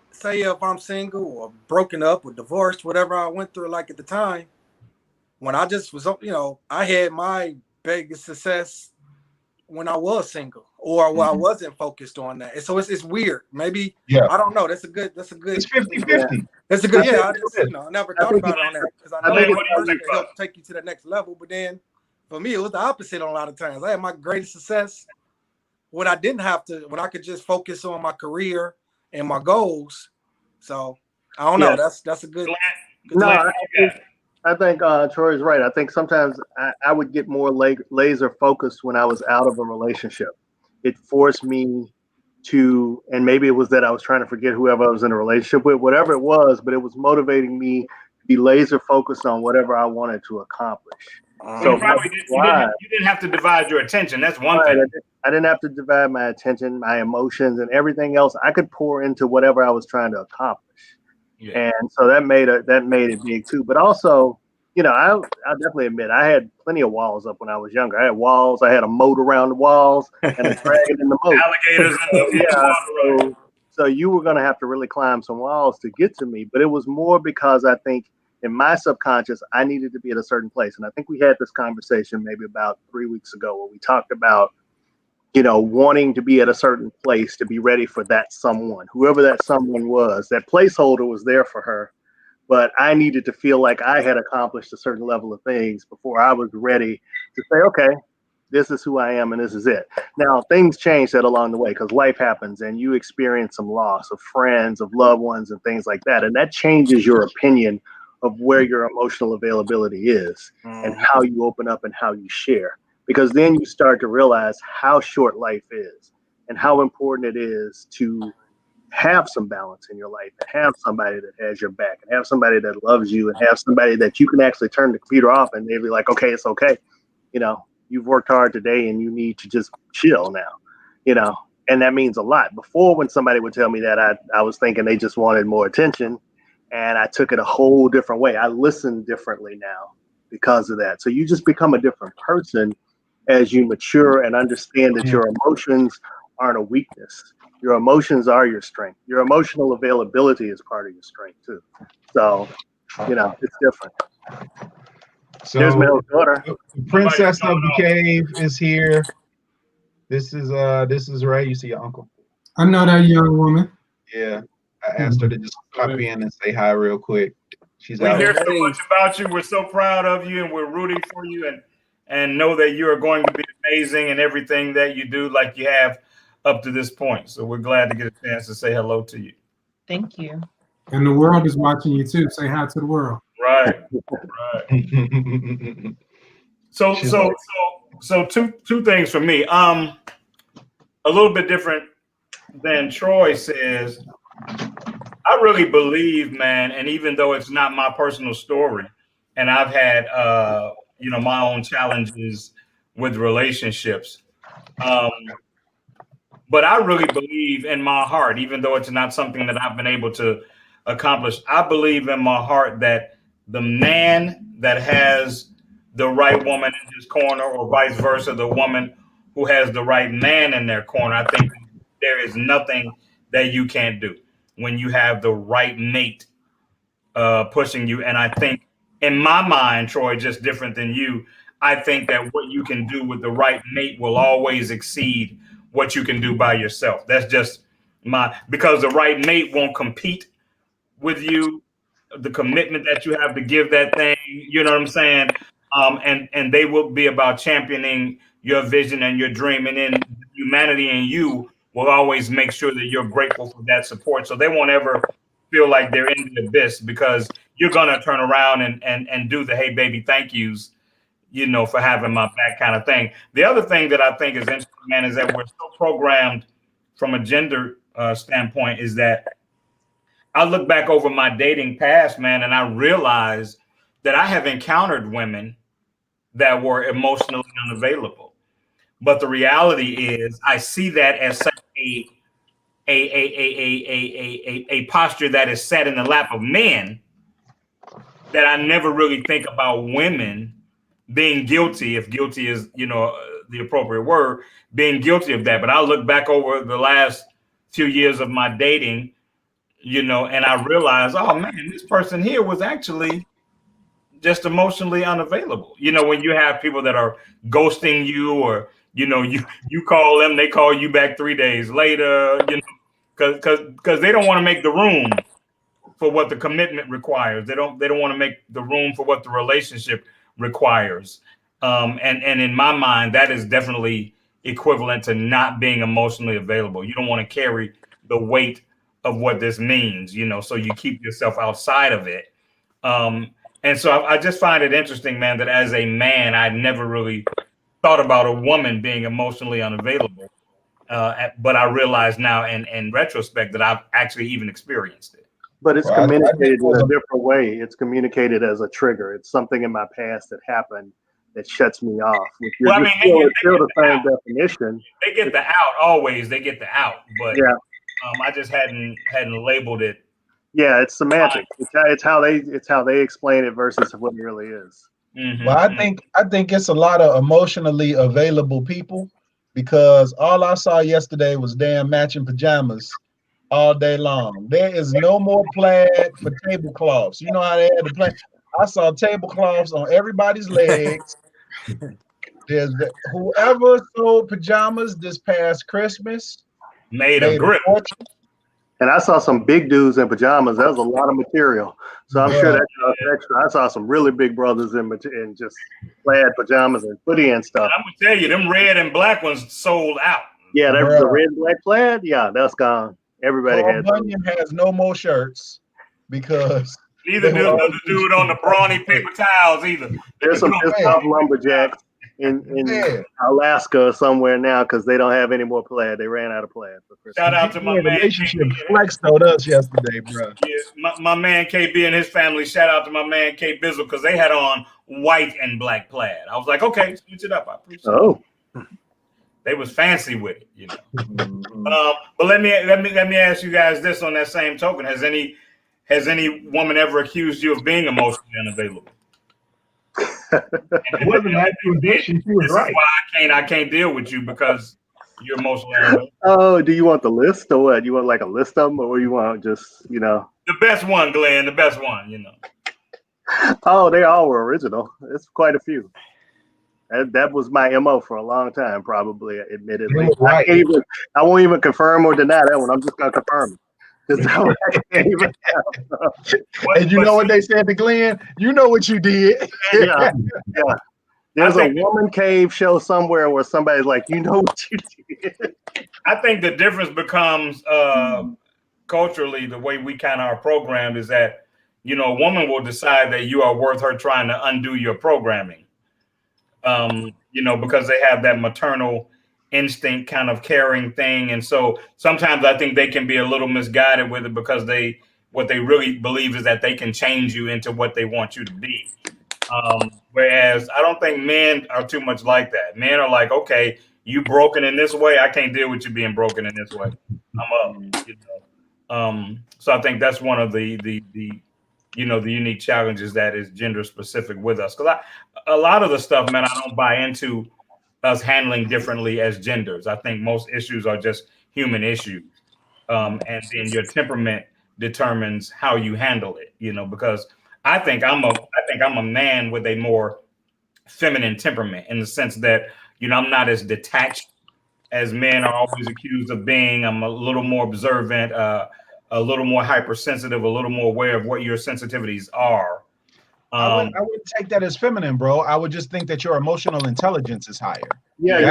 D: say, if I'm single or broken up or divorced, whatever I went through, like at the time, when I just was, I had my biggest success when I was single or when I wasn't focused on that. And so it's weird. Maybe,
B: Yeah.
D: I don't know. That's a good.
B: It's 50-50.
D: That's a good. Yeah, I never thought about it on that because I know it helps take you to the next level. But then, for me, it was the opposite on a lot of times. I had my greatest success when I didn't have to, when I could just focus on my career and my goals. So I don't know. That's a good.
C: No, I think Troy's right. I think sometimes I would get more laser focused when I was out of a relationship. It forced me to, and maybe it was that I was trying to forget whoever I was in a relationship with, whatever it was, but it was motivating me to be laser focused on whatever I wanted to accomplish.
A: So you didn't have to divide your attention. That's one thing.
C: I didn't have to divide my attention, my emotions, and everything else. I could pour into whatever I was trying to accomplish. Yeah. And so that made it big too. But also, I definitely admit I had plenty of walls up when I was younger. I had walls. I had a moat around the walls and a dragon in the moat. Alligators. So you were going to have to really climb some walls to get to me. But it was more because I think in my subconscious, I needed to be at a certain place. And I think we had this conversation maybe about 3 weeks ago where we talked about, wanting to be at a certain place to be ready for that someone, whoever that someone was. That placeholder was there for her, but I needed to feel like I had accomplished a certain level of things before I was ready to say, okay, this is who I am and this is it. Now, things change that along the way because life happens and you experience some loss of friends, of loved ones and things like that. And that changes your opinion of where your emotional availability is and how you open up and how you share. Because then you start to realize how short life is and how important it is to have some balance in your life and have somebody that has your back and have somebody that loves you and have somebody that you can actually turn the computer off and they'll be like, okay, it's okay. You know, you've worked hard today and you need to just chill now, you know, and that means a lot. Before, when somebody would tell me that, I was thinking they just wanted more attention, and I took it a whole different way. I listen differently now because of that. So you just become a different person as you mature and understand that your emotions aren't a weakness. Your emotions are your strength. Your emotional availability is part of your strength too. So, you know, it's different.
B: So
C: There's Mel's daughter.
B: the princess of the cave is here. This is Ray. You see your uncle.
E: I know that young woman.
B: Yeah. I asked her to just pop in and say hi real quick. She's
A: We
B: out.
A: hear so much about you. We're so proud of you, and we're rooting for you, and know that you are going to be amazing in everything that you do, like you have up to this point. So we're glad to get a chance to say hello to you.
F: Thank you.
E: And the world is watching you too. Say hi to the world.
A: Right. So
B: She's
A: two things for me. A little bit different than Troy says. I really believe, man, and even though it's not my personal story, and I've had my own challenges with relationships, but I really believe in my heart, even though it's not something that I've been able to accomplish. I believe in my heart that the man that has the right woman in his corner, or vice versa, the woman who has the right man in their corner, I think there is nothing that you can't do when you have the right mate pushing you. And I think, in my mind, Troy, just different than you, I think that what you can do with the right mate will always exceed what you can do by yourself. That's just because the right mate won't compete with you, the commitment that you have to give that thing, you know what I'm saying? And they will be about championing your vision and your dream. And then humanity and you will always make sure that you're grateful for that support. So they won't ever feel like they're in the abyss, because you're going to turn around and do the, hey, baby, thank yous, for having my back kind of thing. The other thing that I think is interesting, man, is that we're so programmed from a gender standpoint, is that I look back over my dating past, man, and I realize that I have encountered women that were emotionally unavailable. But the reality is, I see that as such a posture that is set in the lap of men, that I never really think about women being guilty, if guilty is, the appropriate word, being guilty of that. But I look back over the last few years of my dating, and I realized, oh man, this person here was actually just emotionally unavailable. When you have people that are ghosting you, or you call them, they call you back 3 days later, because they don't want to make the room for what the commitment requires. They don't want to make the room for what the relationship requires. And in my mind, that is definitely equivalent to not being emotionally available. You don't want to carry the weight of what this means, so you keep yourself outside of it. And so I just find it interesting, man, that as a man, I never really thought about a woman being emotionally unavailable. But I realize now in retrospect that I've actually even experienced it.
C: But it's communicated in a different way. It's communicated as a trigger. It's something in my past that happened that shuts me off.
A: Well, I mean,
C: it's still the same definition.
A: They get the out always. They get the out, but
C: yeah,
A: I just hadn't labeled it.
C: Yeah, it's semantics. It's how they explain it versus what it really is.
B: Mm-hmm. Well, I think it's a lot of emotionally available people, because all I saw yesterday was damn matching pajamas all day long. There is no more plaid for tablecloths. You know how they had to play. I saw tablecloths on everybody's legs. There's whoever sold pajamas this past Christmas
A: made a grip.
C: And I saw some big dudes in pajamas. That was a lot of material. So I'm sure that's extra. I saw some really big brothers in just plaid pajamas and hoodie and stuff.
A: And I'm gonna tell you, them red and black ones sold out.
C: Yeah, the red and black plaid. Yeah, that's gone. Everybody
B: Paul Bunyan has no more shirts because
A: Neither does the dude on the brawny paper towels either.
C: There's some pissed off lumberjacks in Alaska somewhere now because they don't have any more plaid. They ran out of plaid for Christmas.
A: Shout out to my man.
B: Relationship flexed on us yesterday, bro.
A: Yeah, my man KB and his family. Shout out to my man K Bizzle because they had on white and black plaid. I was like, okay, switch it up. I appreciate it. They was fancy with it, you know. But let me ask you guys this on that same token: Has any woman ever accused you of being emotionally unavailable?
B: It wasn't an accusation. She was right.
A: Why I can't deal with you because you're emotionally unavailable.
C: Oh, do you want the list or what? You want like a list of them, or you want just
A: the best one, Glenn? The best one,
C: Oh, they all were original. It's quite a few. That was my MO for a long time, probably, admittedly.
B: Right.
C: I won't even confirm or deny that one. I'm just going to confirm it.
B: And you know what they said to Glenn? You know what you did.
C: Yeah. There's a woman cave show somewhere where somebody's like, you know what you did.
A: I think the difference becomes culturally, the way we kind of are programmed is that, a woman will decide that you are worth her trying to undo your programming. Because they have that maternal instinct kind of caring thing. And so sometimes I think they can be a little misguided with it because what they really believe is that they can change you into what they want you to be. Whereas I don't think men are too much like that. Men are like, okay, you broken in this way. I can't deal with you being broken in this way. I'm up. So I think that's one of the unique challenges that is gender specific with us. Because a lot of the stuff, man, I don't buy into us handling differently as genders. I think most issues are just human issues. And then your temperament determines how you handle it, because I think I'm a man with a more feminine temperament in the sense that, I'm not as detached as men are always accused of being. I'm a little more observant, a little more hypersensitive, a little more aware of what your sensitivities are.
B: I wouldn't take that as feminine, bro. I would just think that your emotional intelligence is higher.
C: Yeah,
B: you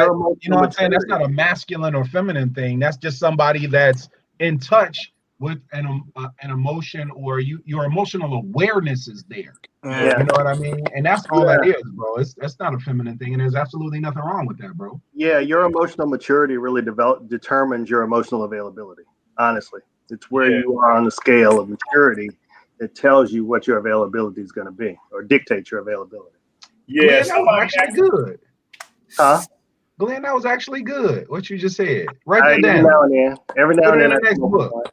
B: know what I'm saying? That's not a masculine or feminine thing. That's just somebody that's in touch with an emotion, or your emotional awareness is there.
C: Yeah.
B: You know what I mean? And that's all that is, bro. That's not a feminine thing, and there's absolutely nothing wrong with that, bro.
C: Yeah, your emotional maturity really determines your emotional availability. Honestly, it's where you are on the scale of maturity that tells you what your availability is going to be, or dictates your availability.
B: Yeah, that was actually good.
C: Huh?
B: Glenn, that was actually good. What you just said. Write that down.
C: Every now and then.
B: Next book.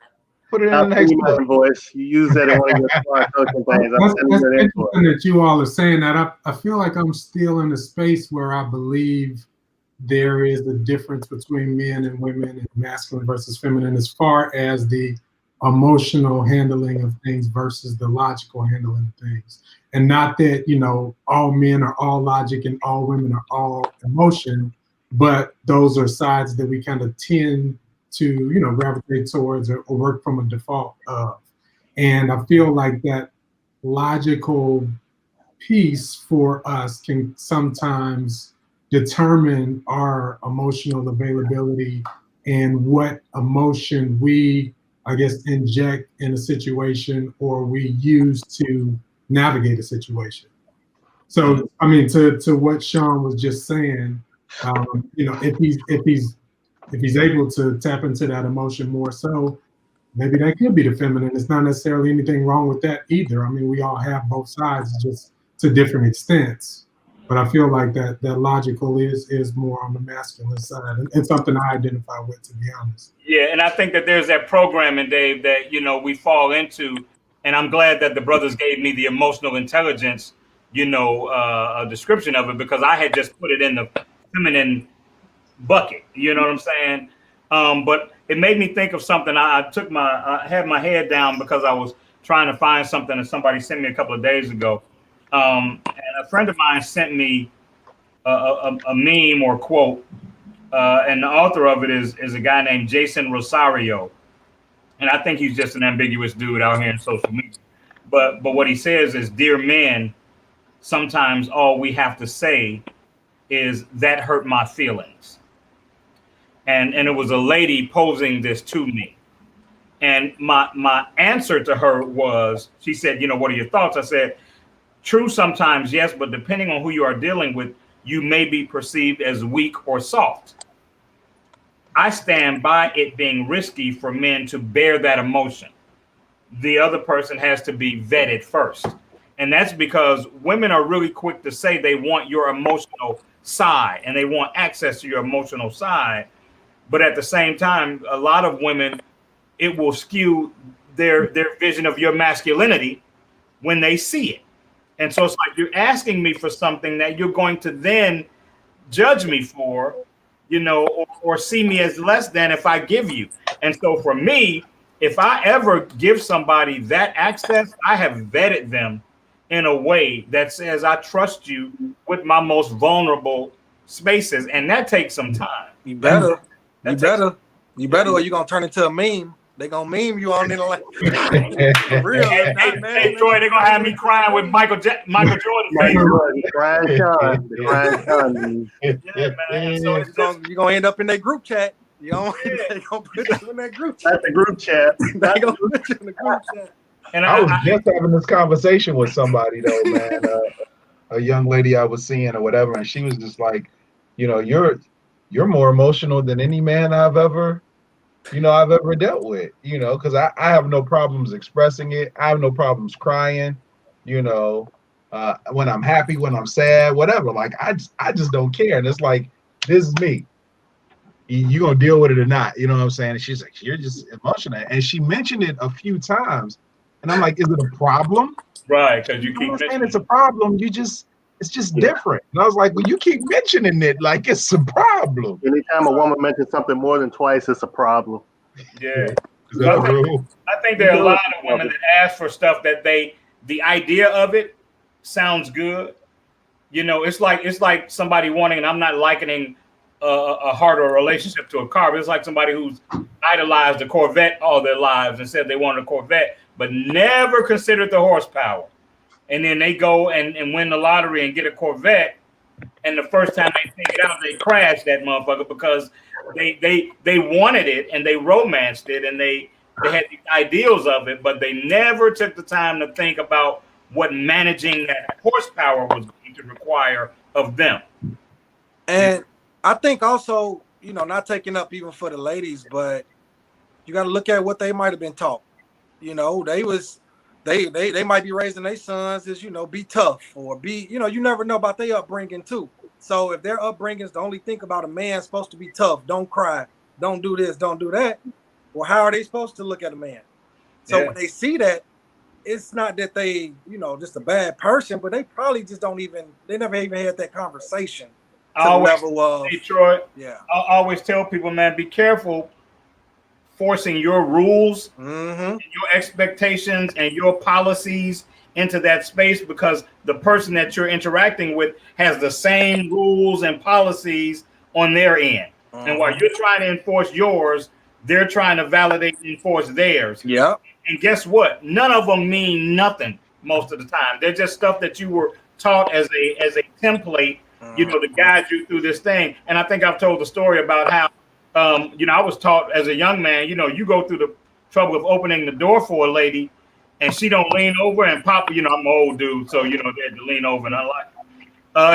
B: Put it in the next book.
C: Voice. You use that in one of your smart coaching things.
E: That's interesting that you all are saying that. I feel like I'm still in a space where I believe there is a difference between men and women and masculine versus feminine as far as the emotional handling of things versus the logical handling of things. And not that, all men are all logic and all women are all emotion, but those are sides that we kind of tend to, gravitate towards or work from a default of. And I feel like that logical piece for us can sometimes determine our emotional availability and what emotion we, inject in a situation or we use to navigate a situation. So, to what Shawn was just saying, if he's able to tap into that emotion more so, maybe that could be the feminine. It's not necessarily anything wrong with that either. We all have both sides, just to different extents. But I feel like that logical is more on the masculine side, and something I identify with, to be honest.
A: Yeah, and I think that there's that programming, Dave, that we fall into, and I'm glad that the brothers gave me the emotional intelligence, a description of it, because I had just put it in the feminine bucket. You know what I'm saying? But it made me think of something. I had my head down because I was trying to find something that somebody sent me a couple of days ago. And a friend of mine sent me a meme or quote, and the author of it is a guy named Jason Rosario, and I think he's just an ambiguous dude out here in social media. But what he says is, "Dear men, sometimes all we have to say is that hurt my feelings." And it was a lady posing this to me, And my answer to her was, she said, you know, what are your thoughts? I said, true sometimes, yes, but depending on who you are dealing with, you may be perceived as weak or soft. I stand by it being risky for men to bear that emotion. The other person has to be vetted first. And that's because women are really quick to say they want your emotional side and they want access to your emotional side. But at the same time, a lot of women, it will skew their vision of your masculinity when they see it. And so it's like you're asking me for something that you're going to then judge me for, you know, or see me as less than if I give you. And so for me, if I ever give somebody that access, I have vetted them in a way that says I trust you with my most vulnerable spaces, and that takes some time.
D: You better, or you're gonna turn into a meme. They gonna meme you on it like for real.
A: Hey, Troy, they gonna have me crying with Michael Jordan.
C: Crying Shawn.
A: Yeah, man. So it's
D: you're gonna end up in that group chat. You know, they gonna put you in that group chat.
C: That's the group chat.
D: They gonna put you in the group chat.
B: And I was just having this conversation with somebody though, man. A young lady I was seeing or whatever, and she was just like, you know, you're more emotional than any man I've ever dealt with, you know, because I have no problems expressing it. I have no problems crying, you know, when I'm happy, when I'm sad, whatever. Like I just don't care. And it's like, this is me. You gonna deal with it or not? You know what I'm saying? And she's like, you're just emotional. And she mentioned it a few times. And I'm like, is it a problem?
A: Right, because you keep
B: mentioning it's a problem. It's just different. And I was like, well, you keep mentioning it like it's a problem.
C: Anytime a woman mentions something more than twice, it's a problem.
A: Yeah.
B: Is that a rule?
A: I think there are a lot of women that ask for stuff that the idea of it sounds good. You know, it's like somebody wanting, and I'm not likening a heart or a relationship to a car, but it's like somebody who's idolized a Corvette all their lives and said they wanted a Corvette, but never considered the horsepower. And then they go and win the lottery and get a Corvette, and the first time they take it out, they crash that motherfucker because they wanted it and they romanced it and they had the ideals of it, but they never took the time to think about what managing that horsepower was going to require of them.
D: And I think also, you know, not taking up even for the ladies, but you got to look at what they might have been taught. You know, they might be raising their sons as, you know, be tough or be, you know, you never know about their upbringing too. So if their upbringings to only think about a man supposed to be tough, don't cry, don't do this, don't do that. Well, how are they supposed to look at a man? So when they see that, it's not that they, you know, just a bad person, but they probably just they never even had that conversation.
A: I always tell people, man, be careful forcing your rules, and your expectations and your policies into that space, because the person that you're interacting with has the same rules and policies on their end. And while you're trying to enforce yours, they're trying to validate and enforce theirs.
D: Yeah.
A: And guess what? None of them mean nothing most of the time. They're just stuff that you were taught as a template, you know, to guide you through this thing. And I think I've told the story about how, you know, I was taught as a young man, you know, you go through the trouble of opening the door for a lady and she don't lean over and pop, you know, I'm an old dude, so, you know, they had to lean over and unlock.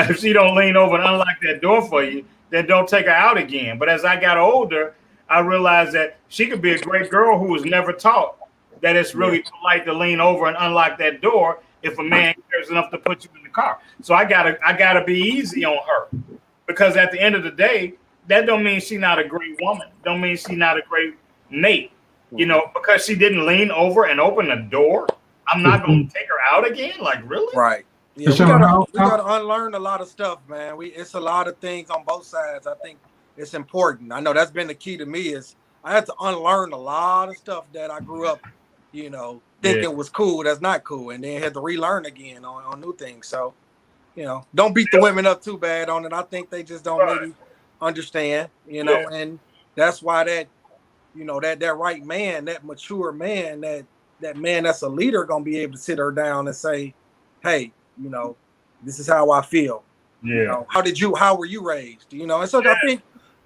A: If she don't lean over and unlock that door for you, then don't take her out again. But as I got older, I realized that she could be a great girl who was never taught that it's really polite to lean over and unlock that door if a man cares enough to put you in the car. So I gotta be easy on her, because at the end of the day, that don't mean she's not a great woman. Don't mean she's not a great mate. You know, because she didn't lean over and open the door, I'm not going to take her out again. Like, really?
D: Right. Yeah, we gotta unlearn a lot of stuff, man. It's a lot of things on both sides. I think it's important. I know that's been the key to me, is I had to unlearn a lot of stuff that I grew up, you know, thinking was cool, that's not cool, and then had to relearn again on new things. So, you know, don't beat the women up too bad on it. I think they just don't maybe understand, you know, and that's why that, you know, that right man, that mature man, that man that's a leader gonna be able to sit her down and say, hey, you know, this is how I feel. You know, how were you raised? You know, and so I think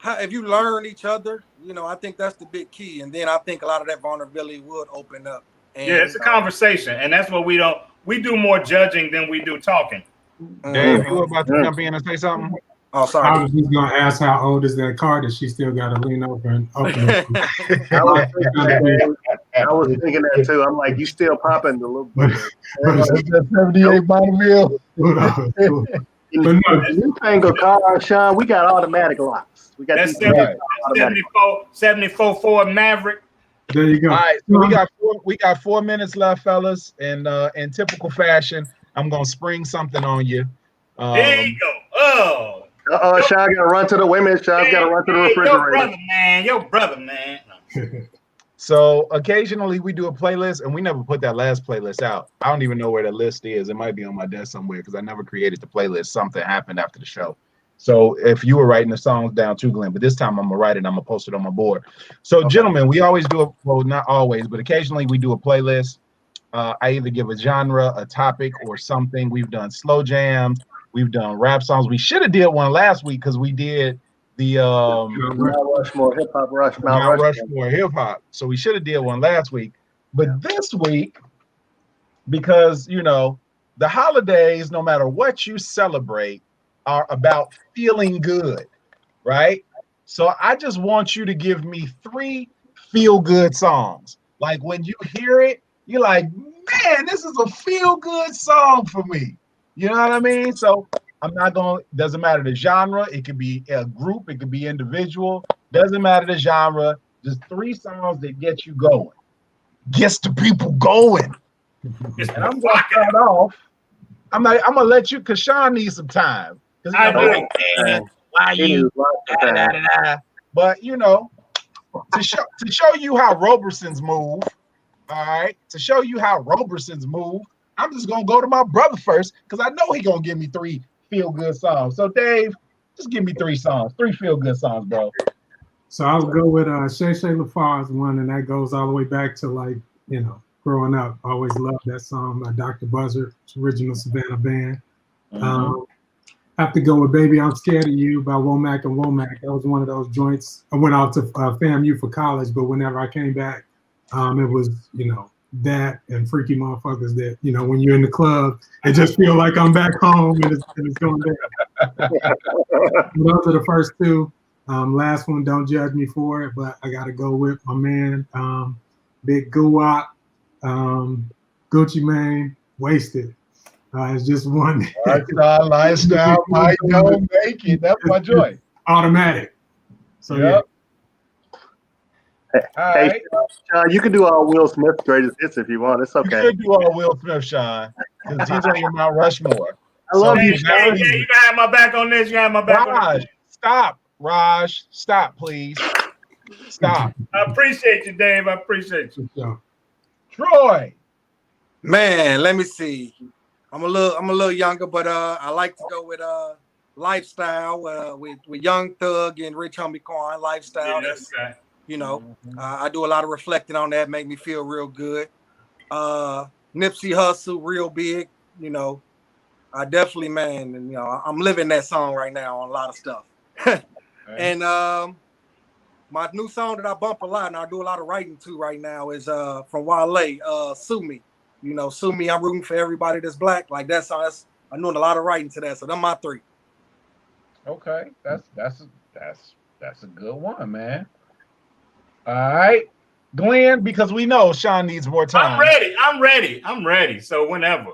D: if you learn each other, I think that's the big key. And then I think a lot of that vulnerability would open up. And,
A: yeah, it's a conversation, and that's what we don't. We do more judging than we do talking.
B: Dave, you were about to jump in and say something?
D: Oh,
E: I
D: sorry.
E: was just gonna ask how old is that car that she still got to lean over and open it.
C: I was thinking that too. I'm like, you still popping the little bit.
B: That 78 Bonneville.
C: The newfangled car, Shawn, we got automatic locks. We got
A: That's
C: these
A: 74 Ford Maverick.
E: There you go.
B: All right, so we got 4 minutes left, fellas, and in typical fashion, I'm gonna spring something on you.
A: There you go.
C: Shawn gotta run to the women. Shawn's gotta run to the refrigerator.
A: Your brother, man.
B: So occasionally we do a playlist, and we never put that last playlist out. I don't even know where that list is. It might be on my desk somewhere because I never created the playlist. Something happened after the show. So if you were writing the songs down too, Glenn, but this time I'm gonna write it. I'm gonna post it on my board. So gentlemen, we always do not always, but occasionally we do a playlist. I either give a genre, a topic, or something. We've done slow jams. We've done rap songs. We should have did one last week because we did the
C: Mount Rushmore hip hop
B: Mount Rushmore hip hop. So we should have did one last week. But this week, because the holidays, no matter what you celebrate, are about feeling good, right? So I just want you to give me 3 feel-good songs. Like when you hear it, you're like, man, this is a feel-good song for me. You know what I mean? So I'm not going, doesn't matter the genre. It could be a group. It could be individual. Doesn't matter the genre. Just 3 songs that get you going. Gets the people going. And I'm going to start off. I'm going to let you, because Shawn needs some time.
A: I do.
B: Man, why you? But, to show you how Robersons move, all right, to show you how Robersons move, I'm just going to go to my brother first because I know he's going to give me 3 feel-good songs. So, Dave, just give me 3 songs, 3 feel-good songs, bro.
E: So I'll go with Shay Shay LaFar's one, and that goes all the way back to growing up. I always loved that song by Dr. Buzzard, original Savannah Band. Have to go with Baby I'm Scared of You by Womack and Womack. That was one of those joints. I went out to FAMU for college, but whenever I came back, it was, that and Freaky Motherfuckers that, when you're in the club, it just feel like I'm back home and it's going down. Those are the first 2. Last one, Don't Judge Me For It, but I got to go with my man, Big Guwap, Gucci Mane, Wasted. It's just one.
B: Lifestyle might don't make it. That's my joy.
E: Automatic. So yeah.
C: Hey, Shawn, you can do all Will Smith's greatest hits if you want. It's okay.
B: You could do all Will Smith, Shawn, because he's on your Mount Rushmore.
C: I love you.
A: You can have my back on this. You can have my back on this.
B: Stop. Raj, stop, please. Stop.
A: I appreciate you, Dave. I appreciate you.
B: Troy.
D: Man, let me see. I'm a little younger, but I like to go with Lifestyle with Young Thug and Rich Homie Quan. Lifestyle.
A: Yeah, that's right.
D: I do a lot of reflecting on that, make me feel real good. Nipsey Hussle, Real Big. I definitely, man, and I'm living that song right now on a lot of stuff. And my new song that I bump a lot and I do a lot of writing to right now is from Wale, Sue Me. Sue Me, I'm rooting for everybody that's black. Like that song, I'm doing a lot of writing to that. So them my 3.
B: Okay, that's a good one, man. All right, Glenn, because we know Shawn needs more time.
A: I'm ready. So whenever.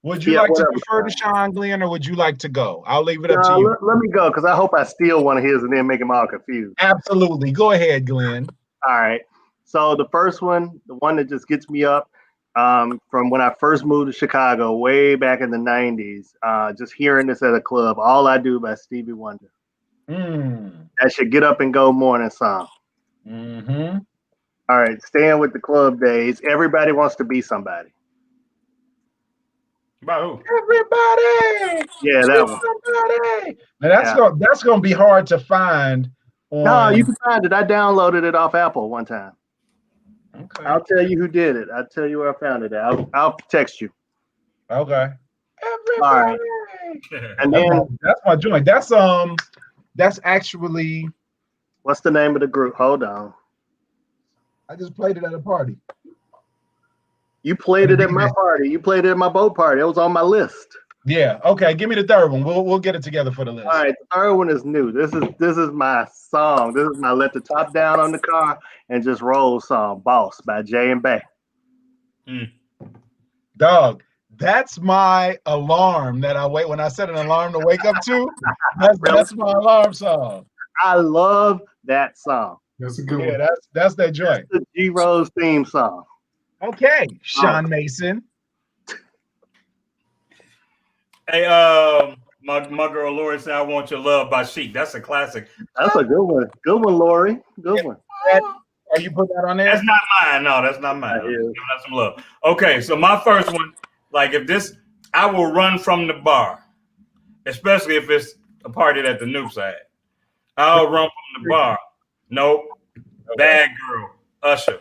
B: Would you like to defer to Shawn, Glenn, or would you like to go? I'll leave it up to you.
C: Let me go because I hope I steal one of his and then make him all confused.
B: Absolutely. Go ahead, Glenn.
C: All right. So the first one, the one that just gets me up from when I first moved to Chicago way back in the 90s, just hearing this at a club, All I Do by Stevie Wonder. That should get up and go morning song. All right. Staying with the club days, Everybody Wants to Be Somebody.
A: About who?
B: Everybody.
C: Yeah, that one.
B: Somebody. Now that's gonna be hard to find.
C: No, you can find it. I downloaded it off Apple one time. Okay. I'll tell you who did it. I'll tell you where I found it. I'll text you.
B: Okay. Everybody.
C: All right. And then
B: that's my joint. That's actually
C: What's the name of the group? Hold on.
B: I just played it at a party.
C: You played it at my party. You played it at my boat party. It was on my list.
B: Yeah. Okay. Give me the third one. We'll get it together for the list.
C: All right. The third one is new. This is my song. This is my Let the Top Down on the Car and Just Roll song, Boss by Jay and Bay.
B: Dog, that's my alarm that I wait when I set an alarm to wake up to. That's my alarm song.
C: I love that song.
E: That's a good
B: Yeah,
E: one.
B: that's that joint.
C: The G Rose theme song.
B: Okay, Shawn Mason.
A: Hey, my girl Lori said, "I Want Your Love" by Chic. That's a classic.
C: That's a good one. Good one, Lori. Good one.
B: Are you put that on there?
A: That's not mine. No, that's not mine.
C: Yeah.
A: Giving us some love. Okay, so my first one, like if this, I will run from the bar, especially if it's a party at the Noob side. I'll run from the bar. Nope. Bad Girl. Usher.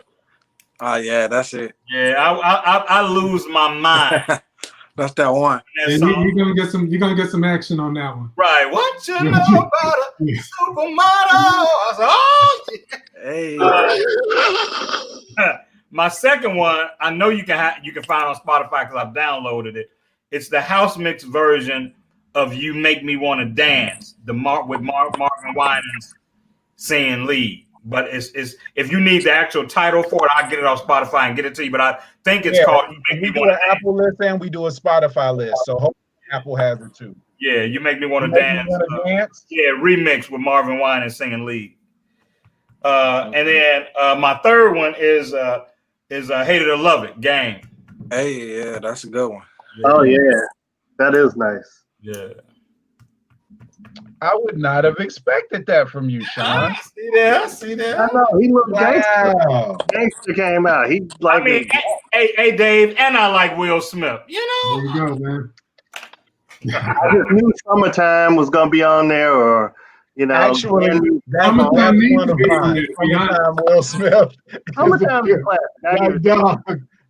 D: Oh yeah, that's it.
A: Yeah, I lose my mind.
D: That's that one.
A: That
E: And
A: song.
E: you're gonna get some action on that one.
A: Right. What you know about a supermodel? I said, oh, yeah.
D: Hey.
A: My second one, I know you can find on Spotify because I've downloaded it. It's the house mix version of "You Make Me Want to Dance," with Marvin Winans singing lead. But it's if you need the actual title for it, I'll get it off Spotify and get it to you. But I think it's called "You Make
B: We
A: Me
B: do
A: Want
B: an
A: to Dance."
B: Apple list and we do a Spotify list. So hopefully Apple has it too.
A: Yeah, "You Make Me Want to
B: Make Me
A: Dance."
B: Wanna Dance?
A: Yeah, remix with Marvin Winans singing lead. And then my third one is "Hate It or Love It" Gang.
D: Hey, yeah, that's a good one.
C: Oh yeah, that is nice.
A: Yeah.
B: I would not have expected that from you, Shawn.
A: See there.
C: I know he looked gangster.
B: Wow.
C: Gangster came out. He like.
A: I mean, hey, Dave, and I like Will Smith. You know.
E: There you go, man.
C: I just knew "Summertime" was gonna be on there, or
B: Actually, that's
E: Summertime needs
B: one
E: to
B: of
E: be on
B: mine.
E: there, to be honest.
B: Summertime Will Smith.
C: "Summertime" is a classic. I give
B: Like,
C: it-
B: dog,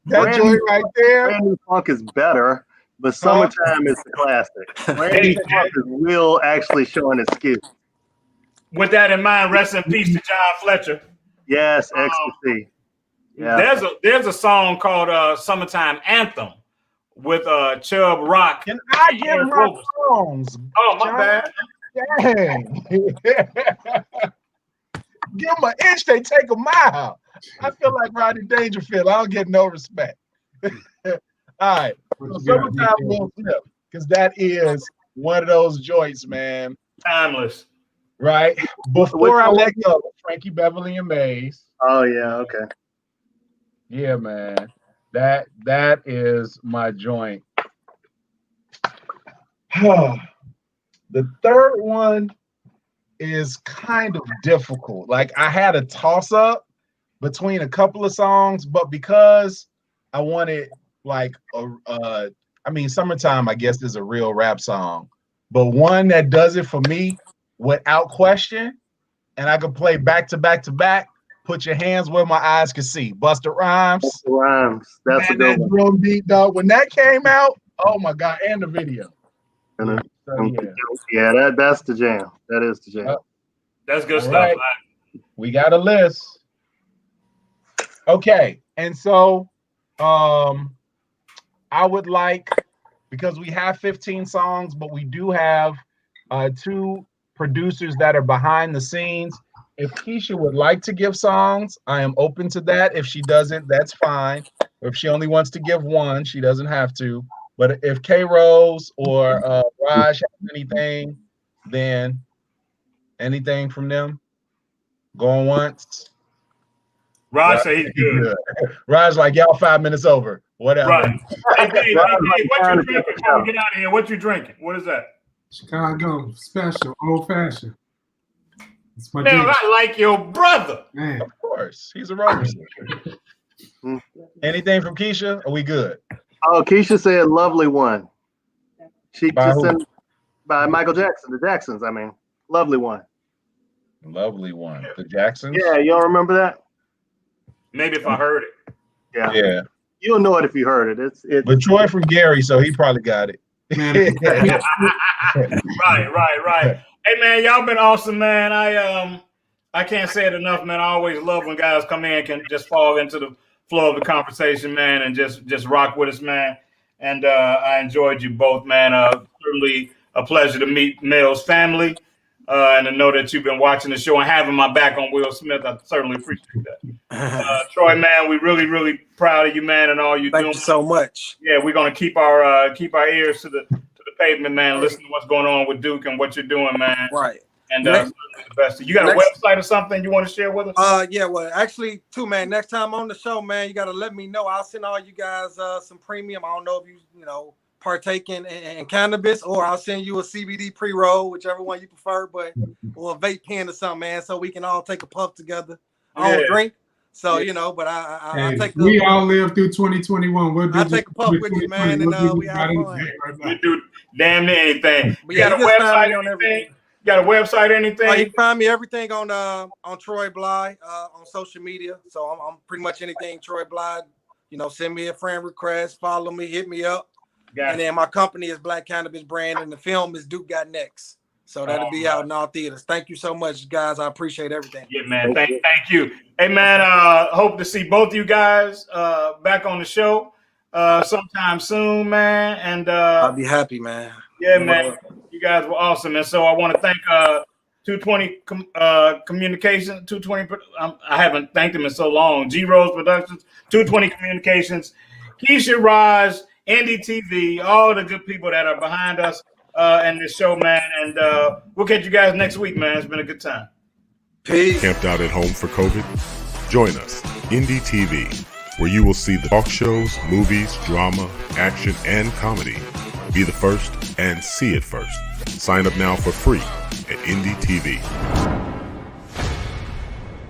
B: that joint right there.
C: Brand New Funk is better, but "Summertime" is the classic. Brand New Funk is Will actually showing his skills.
A: With that in mind, rest in peace to John Fletcher.
C: Yes, ecstasy. Yeah.
A: There's a song called "Summertime Anthem" with Chubb Rock.
B: Can I
A: and
B: give
A: Eric
B: my
A: Roberson.
B: songs?
A: Oh, my
B: John?
A: bad.
B: Dang. Give them an inch, they take a mile. I feel like Rodney Dangerfield. I don't get no respect. All right. So "Summertime" Will Smith, because that is one of those joints, man.
A: Timeless.
B: Right? Before I let go, Frankie Beverly and Mays.
C: Oh yeah. Okay.
B: Yeah, man. That is my joint. The third one is kind of difficult. Like I had a toss up between a couple of songs, but because I wanted like "Summertime" I guess is a real rap song, but one that does it for me without question, and I could play back to back to back. "Put Your Hands Where My Eyes Can See." Busta Rhymes.
C: That's a good one.
B: Drum beat, dog. When that came out, oh my god, and the video. So, yeah.
C: That's the jam. That is the jam.
A: That's good
B: All
A: stuff.
B: right. We got a list. Okay, and so I would like, because we have 15 songs, but we do have 2 producers that are behind the scenes. If Keisha would like to give songs, I am open to that. If she doesn't, that's fine. Or if she only wants to give one, she doesn't have to. But if K Rose or Raj has anything, then anything from them? Going once?
A: Raj say he's good.
B: Raj like, y'all 5 minutes over. Whatever.
A: Right. Hey, Dave, what you drinking before we get out of here? What you drinking? What is that?
E: Chicago special, old fashioned. It's my
A: Man,
E: drink.
A: I like your brother.
E: Man.
B: Of course. He's a Roberson. Anything from Keisha? Are we good?
C: Oh, Keisha said "Lovely One." She
B: By
C: just
B: who?
C: sent by Michael Jackson, the Jacksons. I mean, "Lovely One."
B: Lovely one. The Jacksons?
C: Yeah, you don't remember that?
A: Maybe if I heard it.
C: Yeah.
B: Yeah.
C: You'll know it if you heard it. It's
B: But Troy from Gary, so he probably got it.
E: Man,
A: Right. Hey man, y'all been awesome, man. I can't say it enough, man. I always love when guys come in can just fall into the flow of the conversation, man, and just rock with us, man. And I enjoyed you both, man. Certainly a pleasure to meet Mel's family, and to know that you've been watching the show and having my back on Will Smith. I certainly appreciate that. Troy, man, we really proud of you, man, and all you're doing.
D: Thank you so much.
A: Yeah, we're gonna keep our ears to the pavement, man. Listen to what's going on with Duke and what you're doing, man.
D: Right.
A: And the best. You got a website or something you want to share with us?
D: Yeah, well, actually, too, man. Next time on the show, man, you got to let me know. I'll send all you guys some premium. I don't know if you partake in cannabis, or I'll send you a CBD pre-roll, whichever one you prefer, or a vape pen or something, man, so we can all take a puff together. I don't drink, so but I take.
E: We all lived through 2021.
D: I'll take a puff with you, man, and we have fun.
A: We do damn near anything.
D: But
A: you got a website on everything? You got a website, anything?
D: You can find me everything on Troy Bly on social media. So I'm pretty much anything Troy Bly. Send me a friend request, follow me, hit me up. And then my company is Black Cannabis Brand, and the film is Duke Got Next. So that'll be out in all theaters. Thank you so much, guys. I appreciate everything.
A: Yeah, man. Thank you. Hey, man. Hope to see both of you guys back on the show sometime soon, man. And
D: I'll be happy, man.
A: Yeah, man. You guys were awesome, and so I want to thank 220 Communications. 220. I haven't thanked them in so long. G Rose Productions, 220 Communications, Keisha Raj, NDTV, all the good people that are behind us and this show, man. And we'll catch you guys next week, man. It's been a good time.
D: Peace.
F: Camped out at home for COVID? Join us, NDTV, where you will see the talk shows, movies, drama, action, and comedy. Be the first and see it first. Sign up now for free at NDTV.